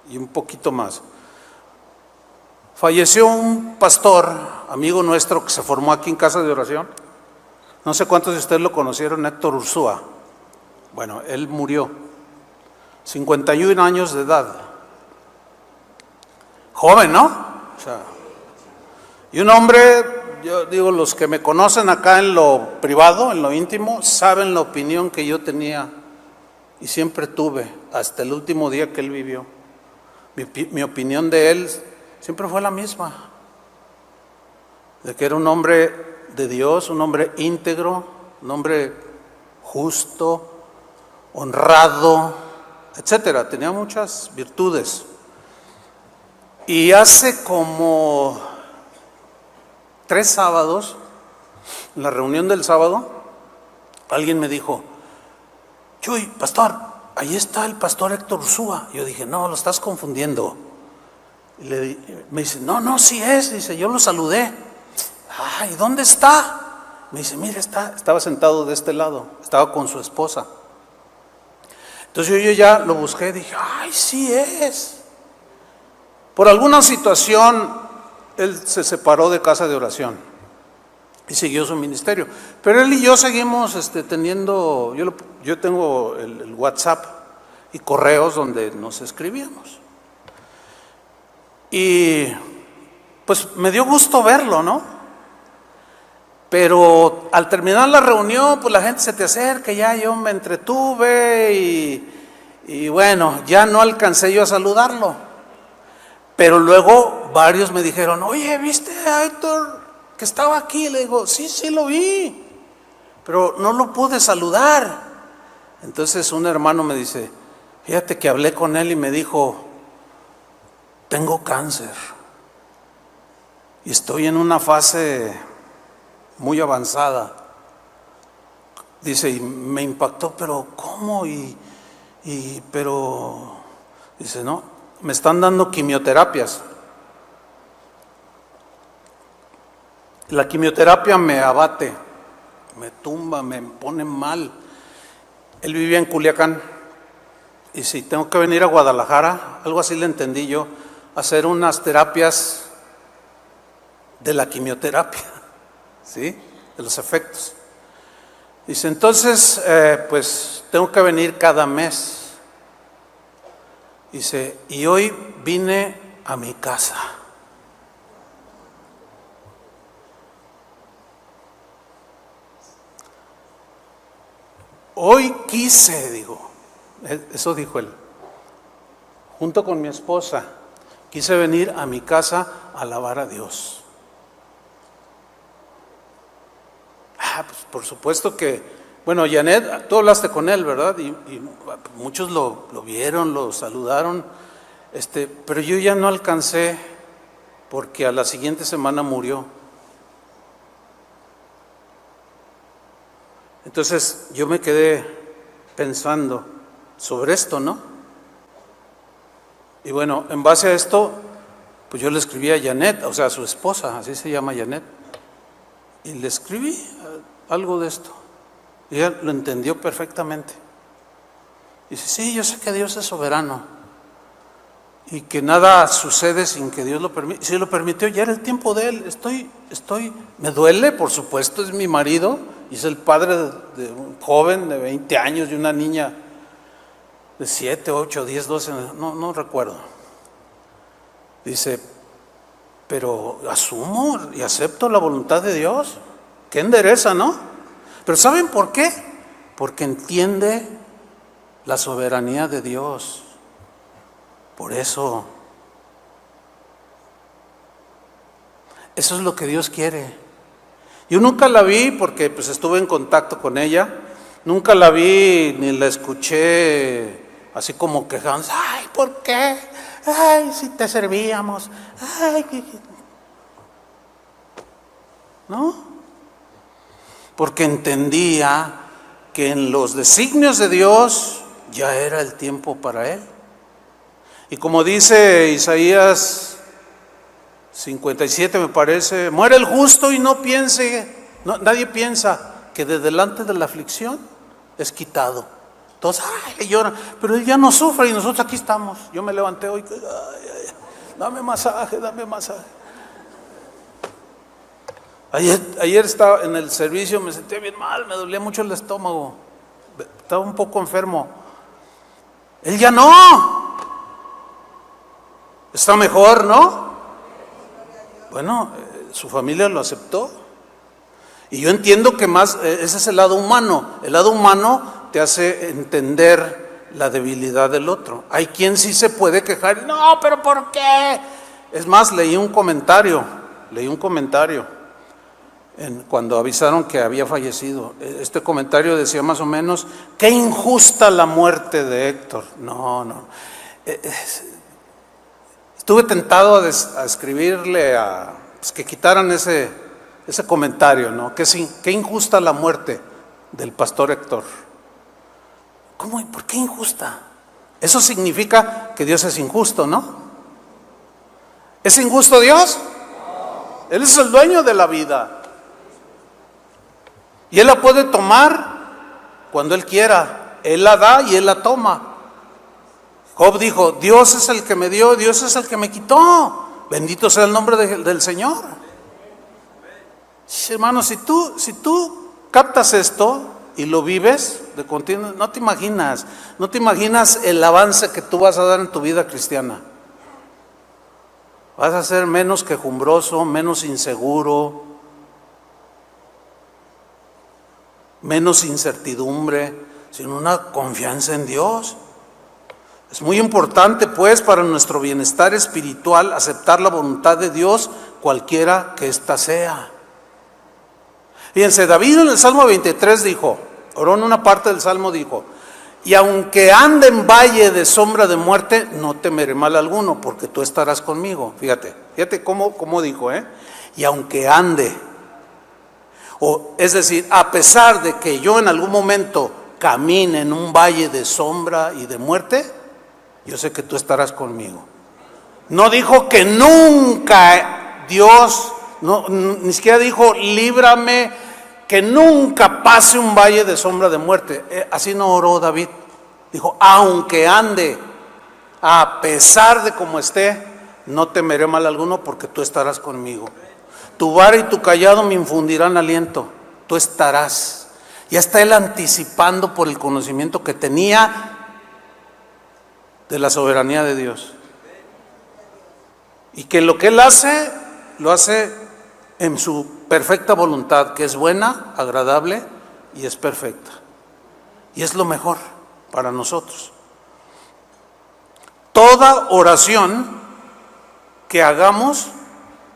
y un poquito más, falleció un pastor, amigo nuestro, que se formó aquí en Casa de Oración. No sé cuántos de ustedes lo conocieron, Héctor Ursúa. Bueno, él murió, 51 años de edad. Joven, ¿no? O sea, y un hombre, yo digo, los que me conocen acá en lo privado, en lo íntimo, saben la opinión que yo tenía y siempre tuve, hasta el último día que él vivió. Mi opinión de él siempre fue la misma, de que era un hombre de Dios, un hombre íntegro, un hombre justo, honrado, etcétera. Tenía muchas virtudes. Y hace como 3 sábados, en la reunión del sábado, alguien me dijo: Chuy, pastor, ahí está el pastor Héctor Ursúa. Yo dije: no, lo estás confundiendo. Y me dice: no, sí es. Dice: yo lo saludé. Ay, ¿dónde está? Me dice: mire, estaba sentado de este lado, estaba con su esposa. Entonces yo ya lo busqué, dije: ay, sí es. Por alguna situación, él se separó de Casa de Oración y siguió su ministerio. Pero él y yo seguimos teniendo, yo tengo el WhatsApp y correos donde nos escribíamos. Y pues me dio gusto verlo, ¿no? Pero al terminar la reunión, pues la gente se te acerca, ya yo me entretuve y bueno, ya no alcancé yo a saludarlo. Pero luego varios me dijeron: oye, ¿viste a Héctor que estaba aquí? Le digo: sí lo vi, pero no lo pude saludar. Entonces un hermano me dice: fíjate que hablé con él y me dijo: tengo cáncer y estoy en una fase muy avanzada. Dice, y me impactó, pero ¿cómo? Pero dice: no, me están dando quimioterapias. La quimioterapia me abate, me tumba, me pone mal. Él vivía en Culiacán y si tengo que venir a Guadalajara, algo así le entendí yo, hacer unas terapias de la quimioterapia, ¿sí? De los efectos. Dice: entonces, pues tengo que venir cada mes. Dice: y hoy vine a mi casa. Hoy quise, digo, eso dijo él, junto con mi esposa, quise venir a mi casa a alabar a Dios. Pues por supuesto que, bueno, Janet, tú hablaste con él, ¿verdad? Y muchos lo vieron, lo saludaron, pero yo ya no alcancé porque a la siguiente semana murió. Entonces yo me quedé pensando sobre esto, ¿no? Y bueno, en base a esto, pues yo le escribí a Janet, o sea, a su esposa, así se llama Janet, y le escribí algo de esto. Y ella lo entendió perfectamente. Dice: sí, yo sé que Dios es soberano y que nada sucede sin que Dios lo permita. Si lo permitió, ya era el tiempo de él. Me duele, por supuesto, es mi marido y es el padre de un joven de 20 años y una niña de 7, 8, 10, 12, no recuerdo. Dice: pero asumo y acepto la voluntad de Dios. Qué endereza, ¿no? Pero ¿saben por qué? Porque entiende la soberanía de Dios. Por eso. Eso es lo que Dios quiere. Yo nunca la vi porque pues estuve en contacto con ella, Nunca la vi ni la escuché así como quejándose. Ay, ¿por qué? Ay, si te servíamos. Ay, ¿no? Porque entendía que en los designios de Dios ya era el tiempo para él. Y como dice Isaías 57, me parece, muere el justo y no piense, nadie piensa que de delante de la aflicción es quitado. Todos, ay, le lloran, pero él ya no sufre y nosotros aquí estamos. Yo me levanté hoy, ay, dame masaje, dame masaje. Ayer estaba en el servicio, me sentía bien mal, me dolía mucho el estómago, estaba un poco enfermo. Él ya no, está mejor, ¿no? Bueno, su familia lo aceptó. Y yo entiendo que más, ese es el lado humano. El lado humano te hace entender la debilidad del otro. Hay quien sí se puede quejar, no, pero ¿por qué? Es más, leí un comentario cuando avisaron que había fallecido. Este comentario decía más o menos, qué injusta la muerte de Héctor. No. Estuve tentado a escribirle pues que quitaran ese comentario, ¿no? Qué injusta la muerte del pastor Héctor. ¿Cómo y por qué injusta? Eso significa que Dios es injusto, ¿no? ¿Es injusto Dios? Él es el dueño de la vida. Y Él la puede tomar cuando Él quiera. Él la da y Él la toma. Job dijo, Dios es el que me dio, Dios es el que me quitó. Bendito sea el nombre del Señor. Hermano, si tú captas esto y lo vives de continuo, no te imaginas el avance que tú vas a dar en tu vida cristiana. Vas a ser menos quejumbroso, menos inseguro, menos incertidumbre, sino una confianza en Dios. Es muy importante, pues, para nuestro bienestar espiritual aceptar la voluntad de Dios, cualquiera que ésta sea. Fíjense, David en el Salmo 23 dijo, oró en una parte del Salmo, dijo, y aunque ande en valle de sombra de muerte, no temeré mal alguno, porque tú estarás conmigo. Fíjate cómo dijo, y aunque ande, es decir, a pesar de que yo en algún momento camine en un valle de sombra y de muerte, yo sé que tú estarás conmigo. No dijo que nunca Dios, ni siquiera dijo líbrame, que nunca pase un valle de sombra de muerte. Así no oró David. Dijo, aunque ande, a pesar de cómo esté, no temeré mal alguno porque tú estarás conmigo. Tu vara y tu callado me infundirán aliento. Tú estarás. Ya está él anticipando por el conocimiento que tenía de la soberanía de Dios. Y que lo que él hace, lo hace en su perfecta voluntad, que es buena, agradable y es perfecta. Y es lo mejor para nosotros. Toda oración que hagamos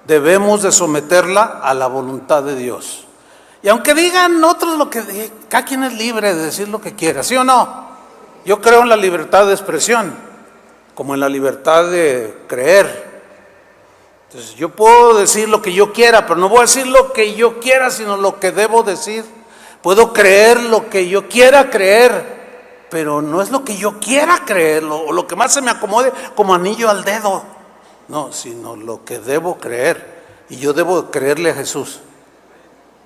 debemos de someterla a la voluntad de Dios. Y aunque digan otros lo que, cada quien es libre de decir lo que quiera, ¿sí o no? Yo creo en la libertad de expresión, como en la libertad de creer. Entonces yo puedo decir lo que yo quiera, pero no voy a decir lo que yo quiera, sino lo que debo decir. Puedo creer lo que yo quiera creer, pero no es lo que yo quiera creer, o lo que más se me acomode como anillo al dedo. No, sino lo que debo creer. Y yo debo creerle a Jesús.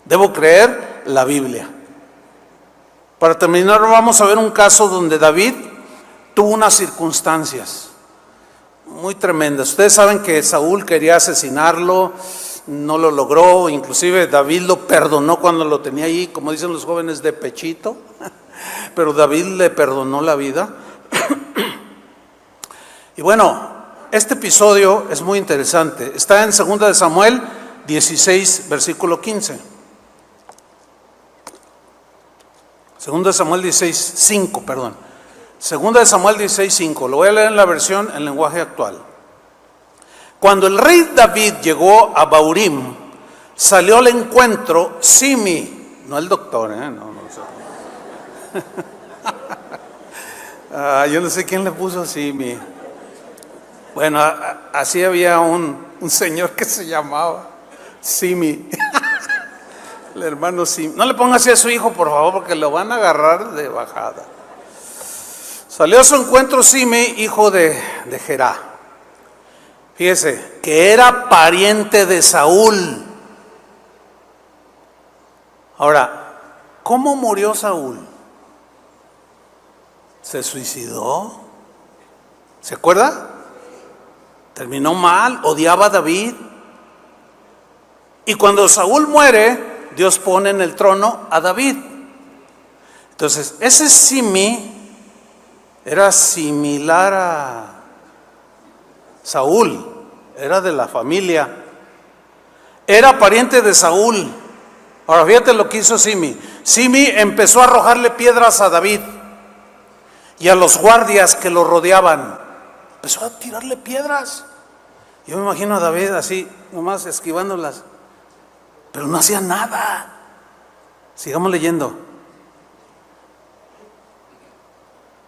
Debo creer la Biblia. Para terminar, vamos a ver un caso donde David tuvo unas circunstancias muy tremendas. Ustedes saben que Saúl quería asesinarlo, no lo logró, inclusive David lo perdonó cuando lo tenía ahí, como dicen los jóvenes, de pechito, pero David le perdonó la vida. Y bueno, este episodio es muy interesante, está en 2 de Samuel 16, versículo 15. 2 de Samuel 16, 5, perdón. 2 de Samuel 16, 5. Lo voy a leer en la versión en lenguaje actual. Cuando el rey David llegó a Baurim, salió al encuentro Simi, no el doctor, no. Yo no sé quién le puso Simi. Bueno, así había un señor que se llamaba Simi. El hermano Simi. No le ponga así a su hijo, por favor, porque lo van a agarrar de bajada. Salió a su encuentro Simi, hijo de Gerá. Fíjese, que era pariente de Saúl. Ahora, ¿cómo murió Saúl? ¿Se suicidó? ¿Se acuerda? Terminó mal, odiaba a David. Y cuando Saúl muere, Dios pone en el trono a David. Entonces, ese Simi era similar a Saúl, era de la familia, era pariente de Saúl. Ahora fíjate lo que hizo Simi. Simi empezó a arrojarle piedras a David y a los guardias que lo rodeaban. Empezó a tirarle piedras. Yo me imagino a David así, nomás esquivándolas, pero no hacía nada. Sigamos leyendo.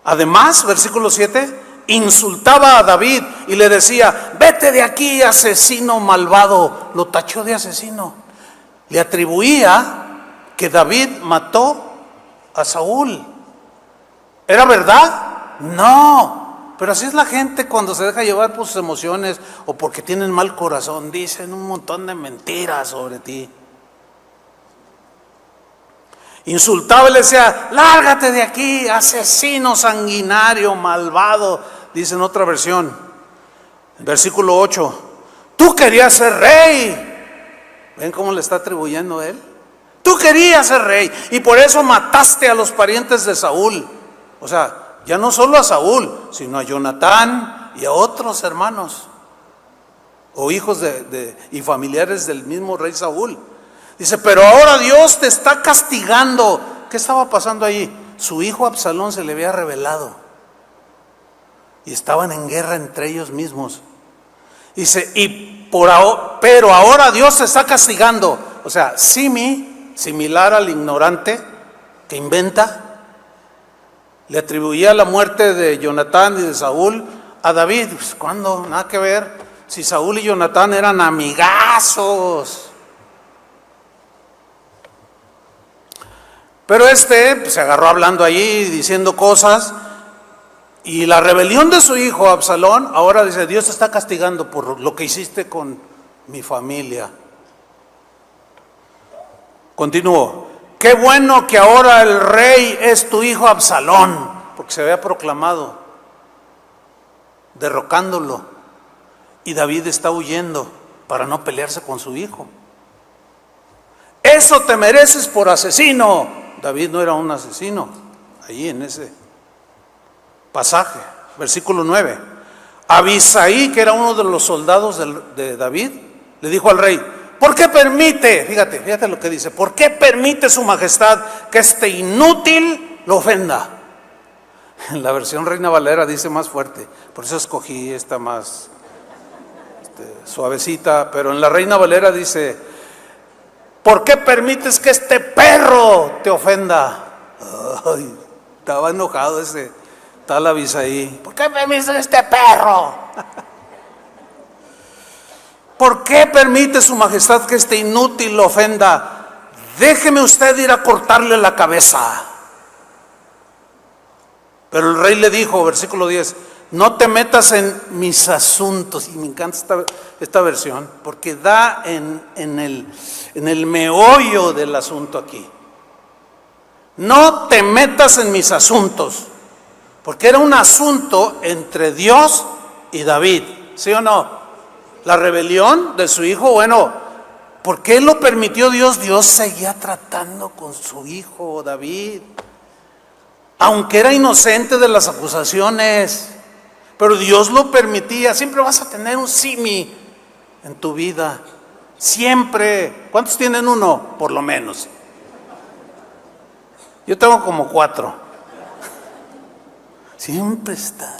Además, versículo 7, insultaba a David y le decía: vete de aquí, asesino malvado. Lo tachó de asesino. Le atribuía que David mató a Saúl. ¿Era verdad? No. Pero así es la gente cuando se deja llevar por sus emociones o porque tienen mal corazón. Dicen un montón de mentiras sobre ti. Insultaba y le decía: lárgate de aquí, asesino sanguinario, malvado. Dice en otra versión, en versículo 8, tú querías ser rey. ¿Ven cómo le está atribuyendo él? Tú querías ser rey y por eso mataste a los parientes de Saúl. O sea, ya no solo a Saúl, sino a Jonatán y a otros hermanos o hijos y familiares del mismo rey Saúl. Dice, pero ahora Dios te está castigando. ¿Qué estaba pasando allí? Su hijo Absalón se le había rebelado y estaban en guerra entre ellos mismos. Dice, pero ahora Dios te está castigando. O sea, Simi, similar al ignorante que inventa, le atribuía la muerte de Jonatán y de Saúl a David. Pues, ¿cuándo? Nada que ver. Si Saúl y Jonatán eran amigazos. Pero pues, se agarró hablando allí, diciendo cosas. Y la rebelión de su hijo Absalón, ahora dice, Dios te está castigando por lo que hiciste con mi familia. Continúo. Qué bueno que ahora el rey es tu hijo Absalón, porque se había proclamado, derrocándolo. Y David está huyendo para no pelearse con su hijo. Eso te mereces por asesino. David no era un asesino, ahí en ese pasaje, versículo 9. Abisai, que era uno de los soldados de David, le dijo al rey, ¿por qué permite, fíjate lo que dice, por qué permite su majestad que este inútil lo ofenda? En la versión Reina Valera dice más fuerte, por eso escogí esta más suavecita, pero en la Reina Valera dice, ¿por qué permites que este perro te ofenda? Ay, estaba enojado ese tal Abisai. ¿Por qué permites este perro? ¿Por qué permite su majestad que este inútil lo ofenda? Déjeme usted ir a cortarle la cabeza. Pero el rey le dijo, versículo 10, no te metas en mis asuntos. Y me encanta esta versión, porque da en el meollo del asunto aquí. No te metas en mis asuntos. Porque era un asunto entre Dios y David, ¿sí o no? La rebelión de su hijo, bueno, ¿por qué lo permitió Dios? Dios seguía tratando con su hijo David, aunque era inocente de las acusaciones, pero Dios lo permitía. Siempre vas a tener un Simi en tu vida, siempre. ¿Cuántos tienen uno? Por lo menos. Yo tengo como 4. Siempre está.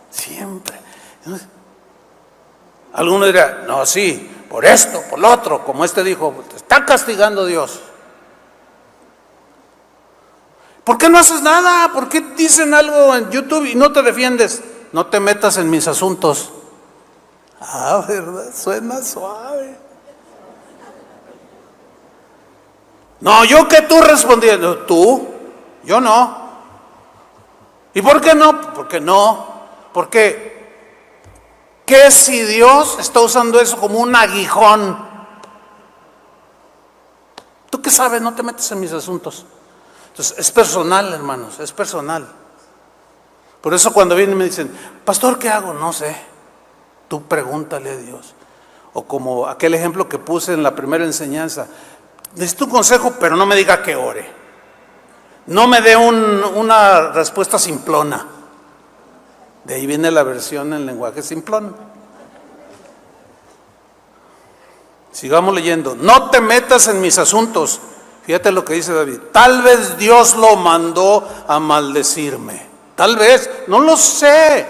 Siempre. Alguno dirá, no, sí, por esto, por lo otro, como este dijo, te está castigando Dios. ¿Por qué no haces nada? ¿Por qué dicen algo en YouTube y no te defiendes? No te metas en mis asuntos. Ah, ¿verdad? Suena suave. No, yo que tú respondiendo. Tú, yo no. ¿Y por qué no? Porque no. Porque, ¿qué si Dios está usando eso como un aguijón? ¿Tú qué sabes? No te metes en mis asuntos. Entonces, es personal, hermanos, es personal. Por eso cuando vienen y me dicen, pastor, ¿qué hago? No sé. Tú pregúntale a Dios. O como aquel ejemplo que puse en la primera enseñanza. Necesito un consejo, pero no me diga que ore. No me dé una respuesta simplona. De ahí viene la versión en lenguaje simplón. Sigamos leyendo. No te metas en mis asuntos. Fíjate lo que dice David. Tal vez Dios lo mandó a maldecirme. Tal vez, no lo sé.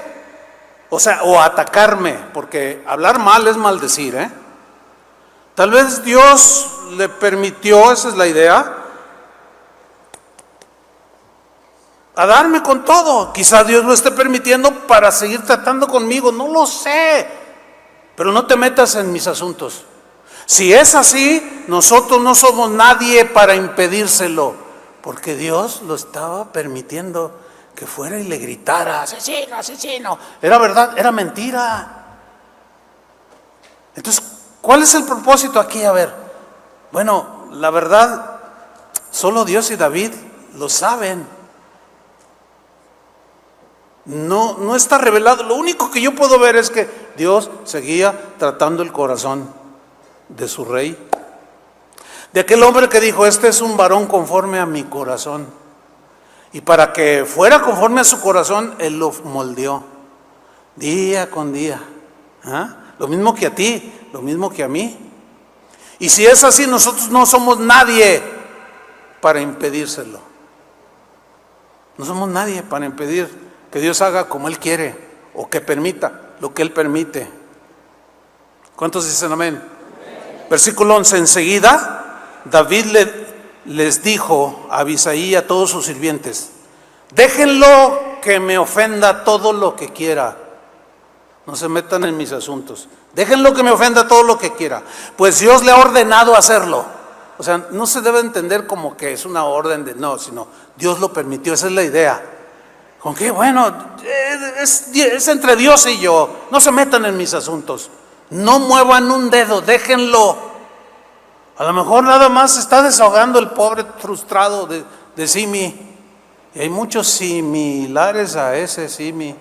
O sea, o atacarme, porque hablar mal es maldecir, ¿eh? Tal vez Dios le permitió, esa es la idea, a darme con todo. Quizá Dios lo esté permitiendo para seguir tratando conmigo, no lo sé. Pero no te metas en mis asuntos. Si es así, nosotros no somos nadie para impedírselo, porque Dios lo estaba permitiendo que fuera y le gritara, asesino, asesino. Era verdad, era mentira. Entonces, ¿cuál es el propósito aquí? A ver, bueno, la verdad, solo Dios y David lo saben. No está revelado. Lo único que yo puedo ver es que Dios seguía tratando el corazón de su rey, de aquel hombre que dijo, este es un varón conforme a mi corazón, y para que fuera conforme a su corazón, Él lo moldeó día con día. ¿Ah? Lo mismo que a ti, lo mismo que a mí. Y si es así, nosotros no somos nadie para impedírselo. No somos nadie para impedir que Dios haga como Él quiere, o que permita lo que Él permite. ¿Cuántos dicen amén? Versículo 11, enseguida David les dijo a Abisai y a todos sus sirvientes, déjenlo que me ofenda todo lo que quiera, no se metan en mis asuntos, déjenlo que me ofenda todo lo que quiera, pues Dios le ha ordenado hacerlo. O sea, no se debe entender como que es una orden de no, sino Dios lo permitió, esa es la idea. ¿Con qué? Bueno, es entre Dios y yo, no se metan en mis asuntos. No muevan un dedo, déjenlo. A lo mejor nada más se está desahogando el pobre frustrado de Simi. Y hay muchos similares a ese Simi.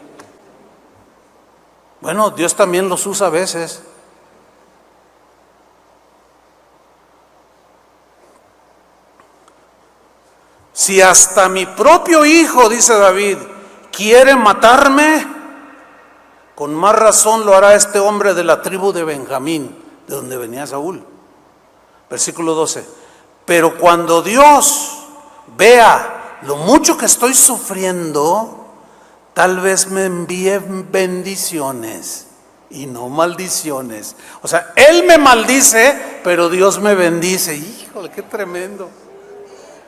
Bueno, Dios también los usa a veces. Si hasta mi propio hijo, dice David, quiere matarme, con más razón lo hará este hombre de la tribu de Benjamín, de donde venía Saúl. Versículo 12. Pero cuando Dios vea lo mucho que estoy sufriendo, tal vez me envíe bendiciones y no maldiciones. O sea, Él me maldice, pero Dios me bendice. Híjole, qué tremendo.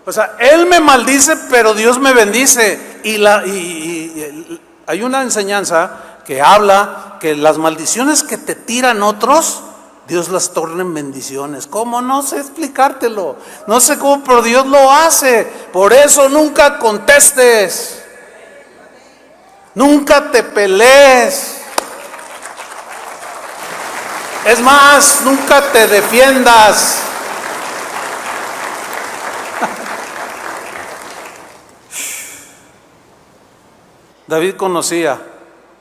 O sea, Él me maldice, pero Dios me bendice. Y hay una enseñanza que habla que las maldiciones que te tiran otros, Dios las torna en bendiciones. ¿Cómo? No sé explicártelo. No sé cómo, pero Dios lo hace. Por eso nunca contestes. Nunca te pelees. Es más, nunca te defiendas. David conocía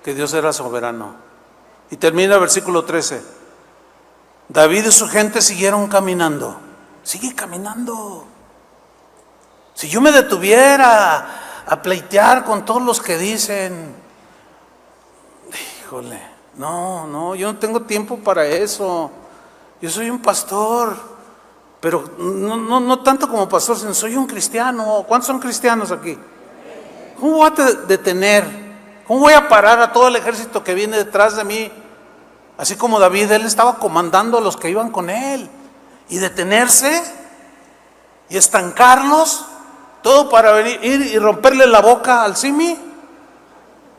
que Dios era soberano. Y termina el versículo 13. David y su gente siguieron caminando. Sigue caminando. Si yo me detuviera a pleitear con todos los que dicen, híjole, no, yo no tengo tiempo para eso. Yo soy un pastor, pero no tanto como pastor, sino soy un cristiano. ¿Cuántos son cristianos aquí? ¿Cómo voy a detener? ¿Cómo voy a parar a todo el ejército que viene detrás de mí? Así como David, él estaba comandando a los que iban con él. Y detenerse y estancarlos. Todo para venir ir y romperle la boca al simi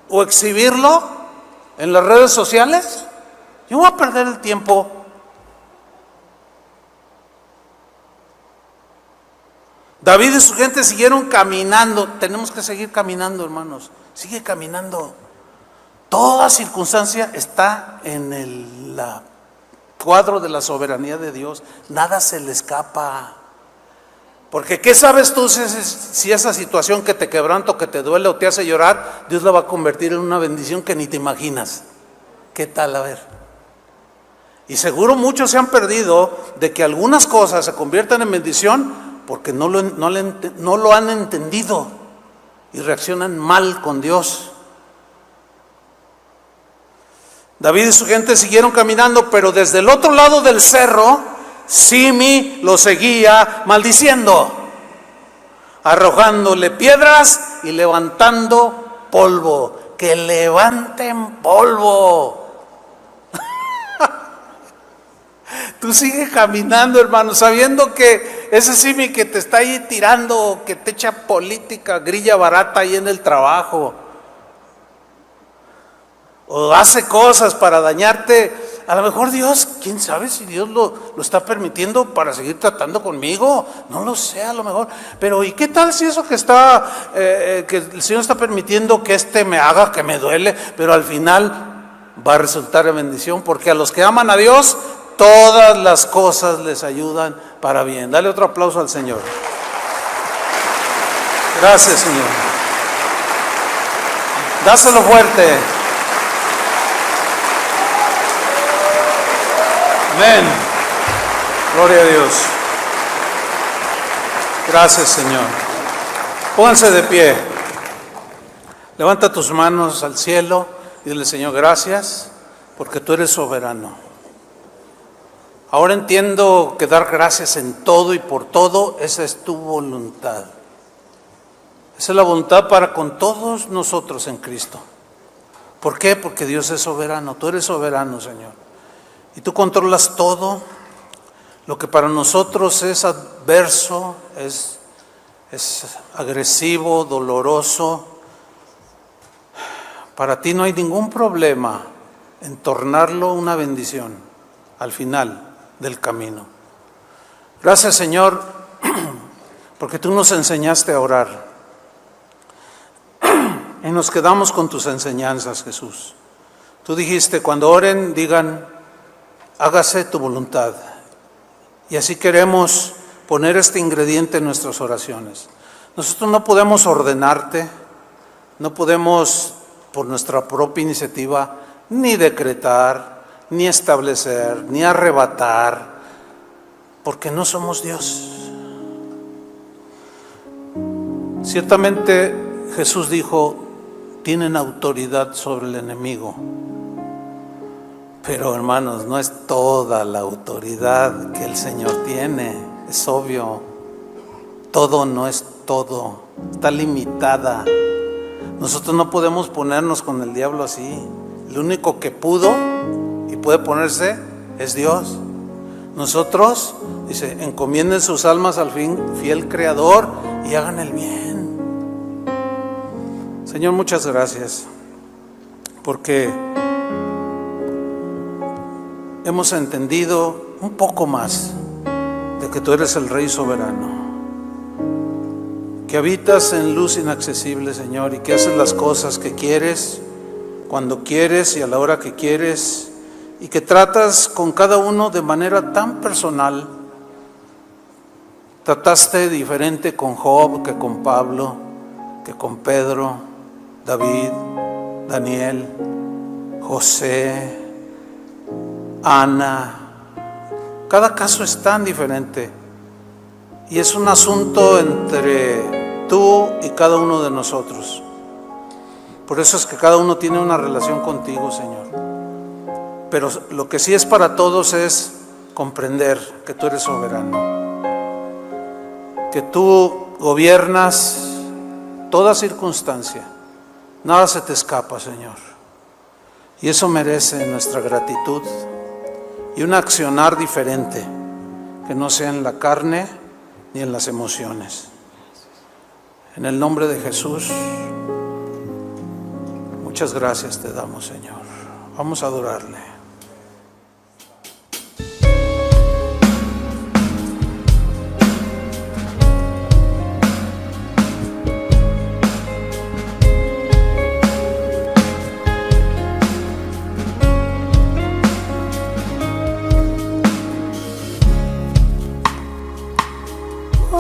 o exhibirlo en las redes sociales. Yo voy a perder el tiempo. David y su gente siguieron caminando. Tenemos que seguir caminando, hermanos. Sigue caminando. Toda circunstancia está en el cuadro de la soberanía de Dios. Nada se le escapa. Porque ¿qué sabes tú si esa situación que te quebranta o que te duele o te hace llorar, Dios la va a convertir en una bendición que ni te imaginas? ¿Qué tal? A ver. Y seguro muchos se han perdido de que algunas cosas se conviertan en bendición porque no lo han entendido y reaccionan mal con Dios. David y su gente siguieron caminando, pero desde el otro lado del cerro, Simi lo seguía maldiciendo, arrojándole piedras y levantando polvo. Que levanten polvo. Tú sigues caminando, hermano, sabiendo que ese Simi que te está ahí tirando, que te echa política, grilla barata ahí en el trabajo, o hace cosas para dañarte. A lo mejor Dios, quién sabe si Dios lo está permitiendo para seguir tratando conmigo. No lo sé, a lo mejor. Pero ¿y qué tal si eso que el Señor está permitiendo que me haga, que me duele, pero al final va a resultar en bendición? Porque a los que aman a Dios, todas las cosas les ayudan para bien. Dale otro aplauso al Señor. Gracias, Señor. Dáselo fuerte. Amén. Gloria a Dios. Gracias, Señor. Pónganse de pie. Levanta tus manos al cielo y dile: Señor, gracias porque tú eres soberano. Ahora entiendo que dar gracias en todo y por todo, esa es tu voluntad. Esa es la voluntad para con todos nosotros en Cristo. ¿Por qué? Porque Dios es soberano. Tú eres soberano, Señor. Y tú controlas todo. Lo que para nosotros es adverso, es agresivo, doloroso. Para ti no hay ningún problema en tornarlo una bendición al final del camino. Gracias, Señor, porque tú nos enseñaste a orar. Y nos quedamos con tus enseñanzas, Jesús. Tú dijiste: cuando oren, digan: hágase tu voluntad. Y así queremos poner este ingrediente en nuestras oraciones. Nosotros no podemos ordenarte, no podemos por nuestra propia iniciativa ni decretar, ni establecer, ni arrebatar, porque no somos Dios. Ciertamente Jesús dijo: tienen autoridad sobre el enemigo. Pero, hermanos, no es toda la autoridad que el Señor tiene. Es obvio. Todo no es todo. Está limitada. Nosotros no podemos ponernos con el diablo así. El único que pudo y puede ponerse es Dios. Nosotros, dice, encomienden sus almas al fiel Creador y hagan el bien. Señor, muchas gracias, porque hemos entendido un poco más de que tú eres el Rey soberano, que habitas en luz inaccesible, Señor, y que haces las cosas que quieres, cuando quieres y a la hora que quieres, y que tratas con cada uno de manera tan personal. Trataste diferente con Job que con Pablo, que con Pedro, David, Daniel, José, Ana. Cada caso es tan diferente y es un asunto entre tú y cada uno de nosotros. Por eso es que cada uno tiene una relación contigo, Señor. Pero lo que sí es para todos es comprender que tú eres soberano, que tú gobiernas toda circunstancia. Nada se te escapa, Señor. Y eso merece nuestra gratitud y un accionar diferente, que no sea en la carne ni en las emociones. En el nombre de Jesús, muchas gracias te damos, Señor. Vamos a adorarle.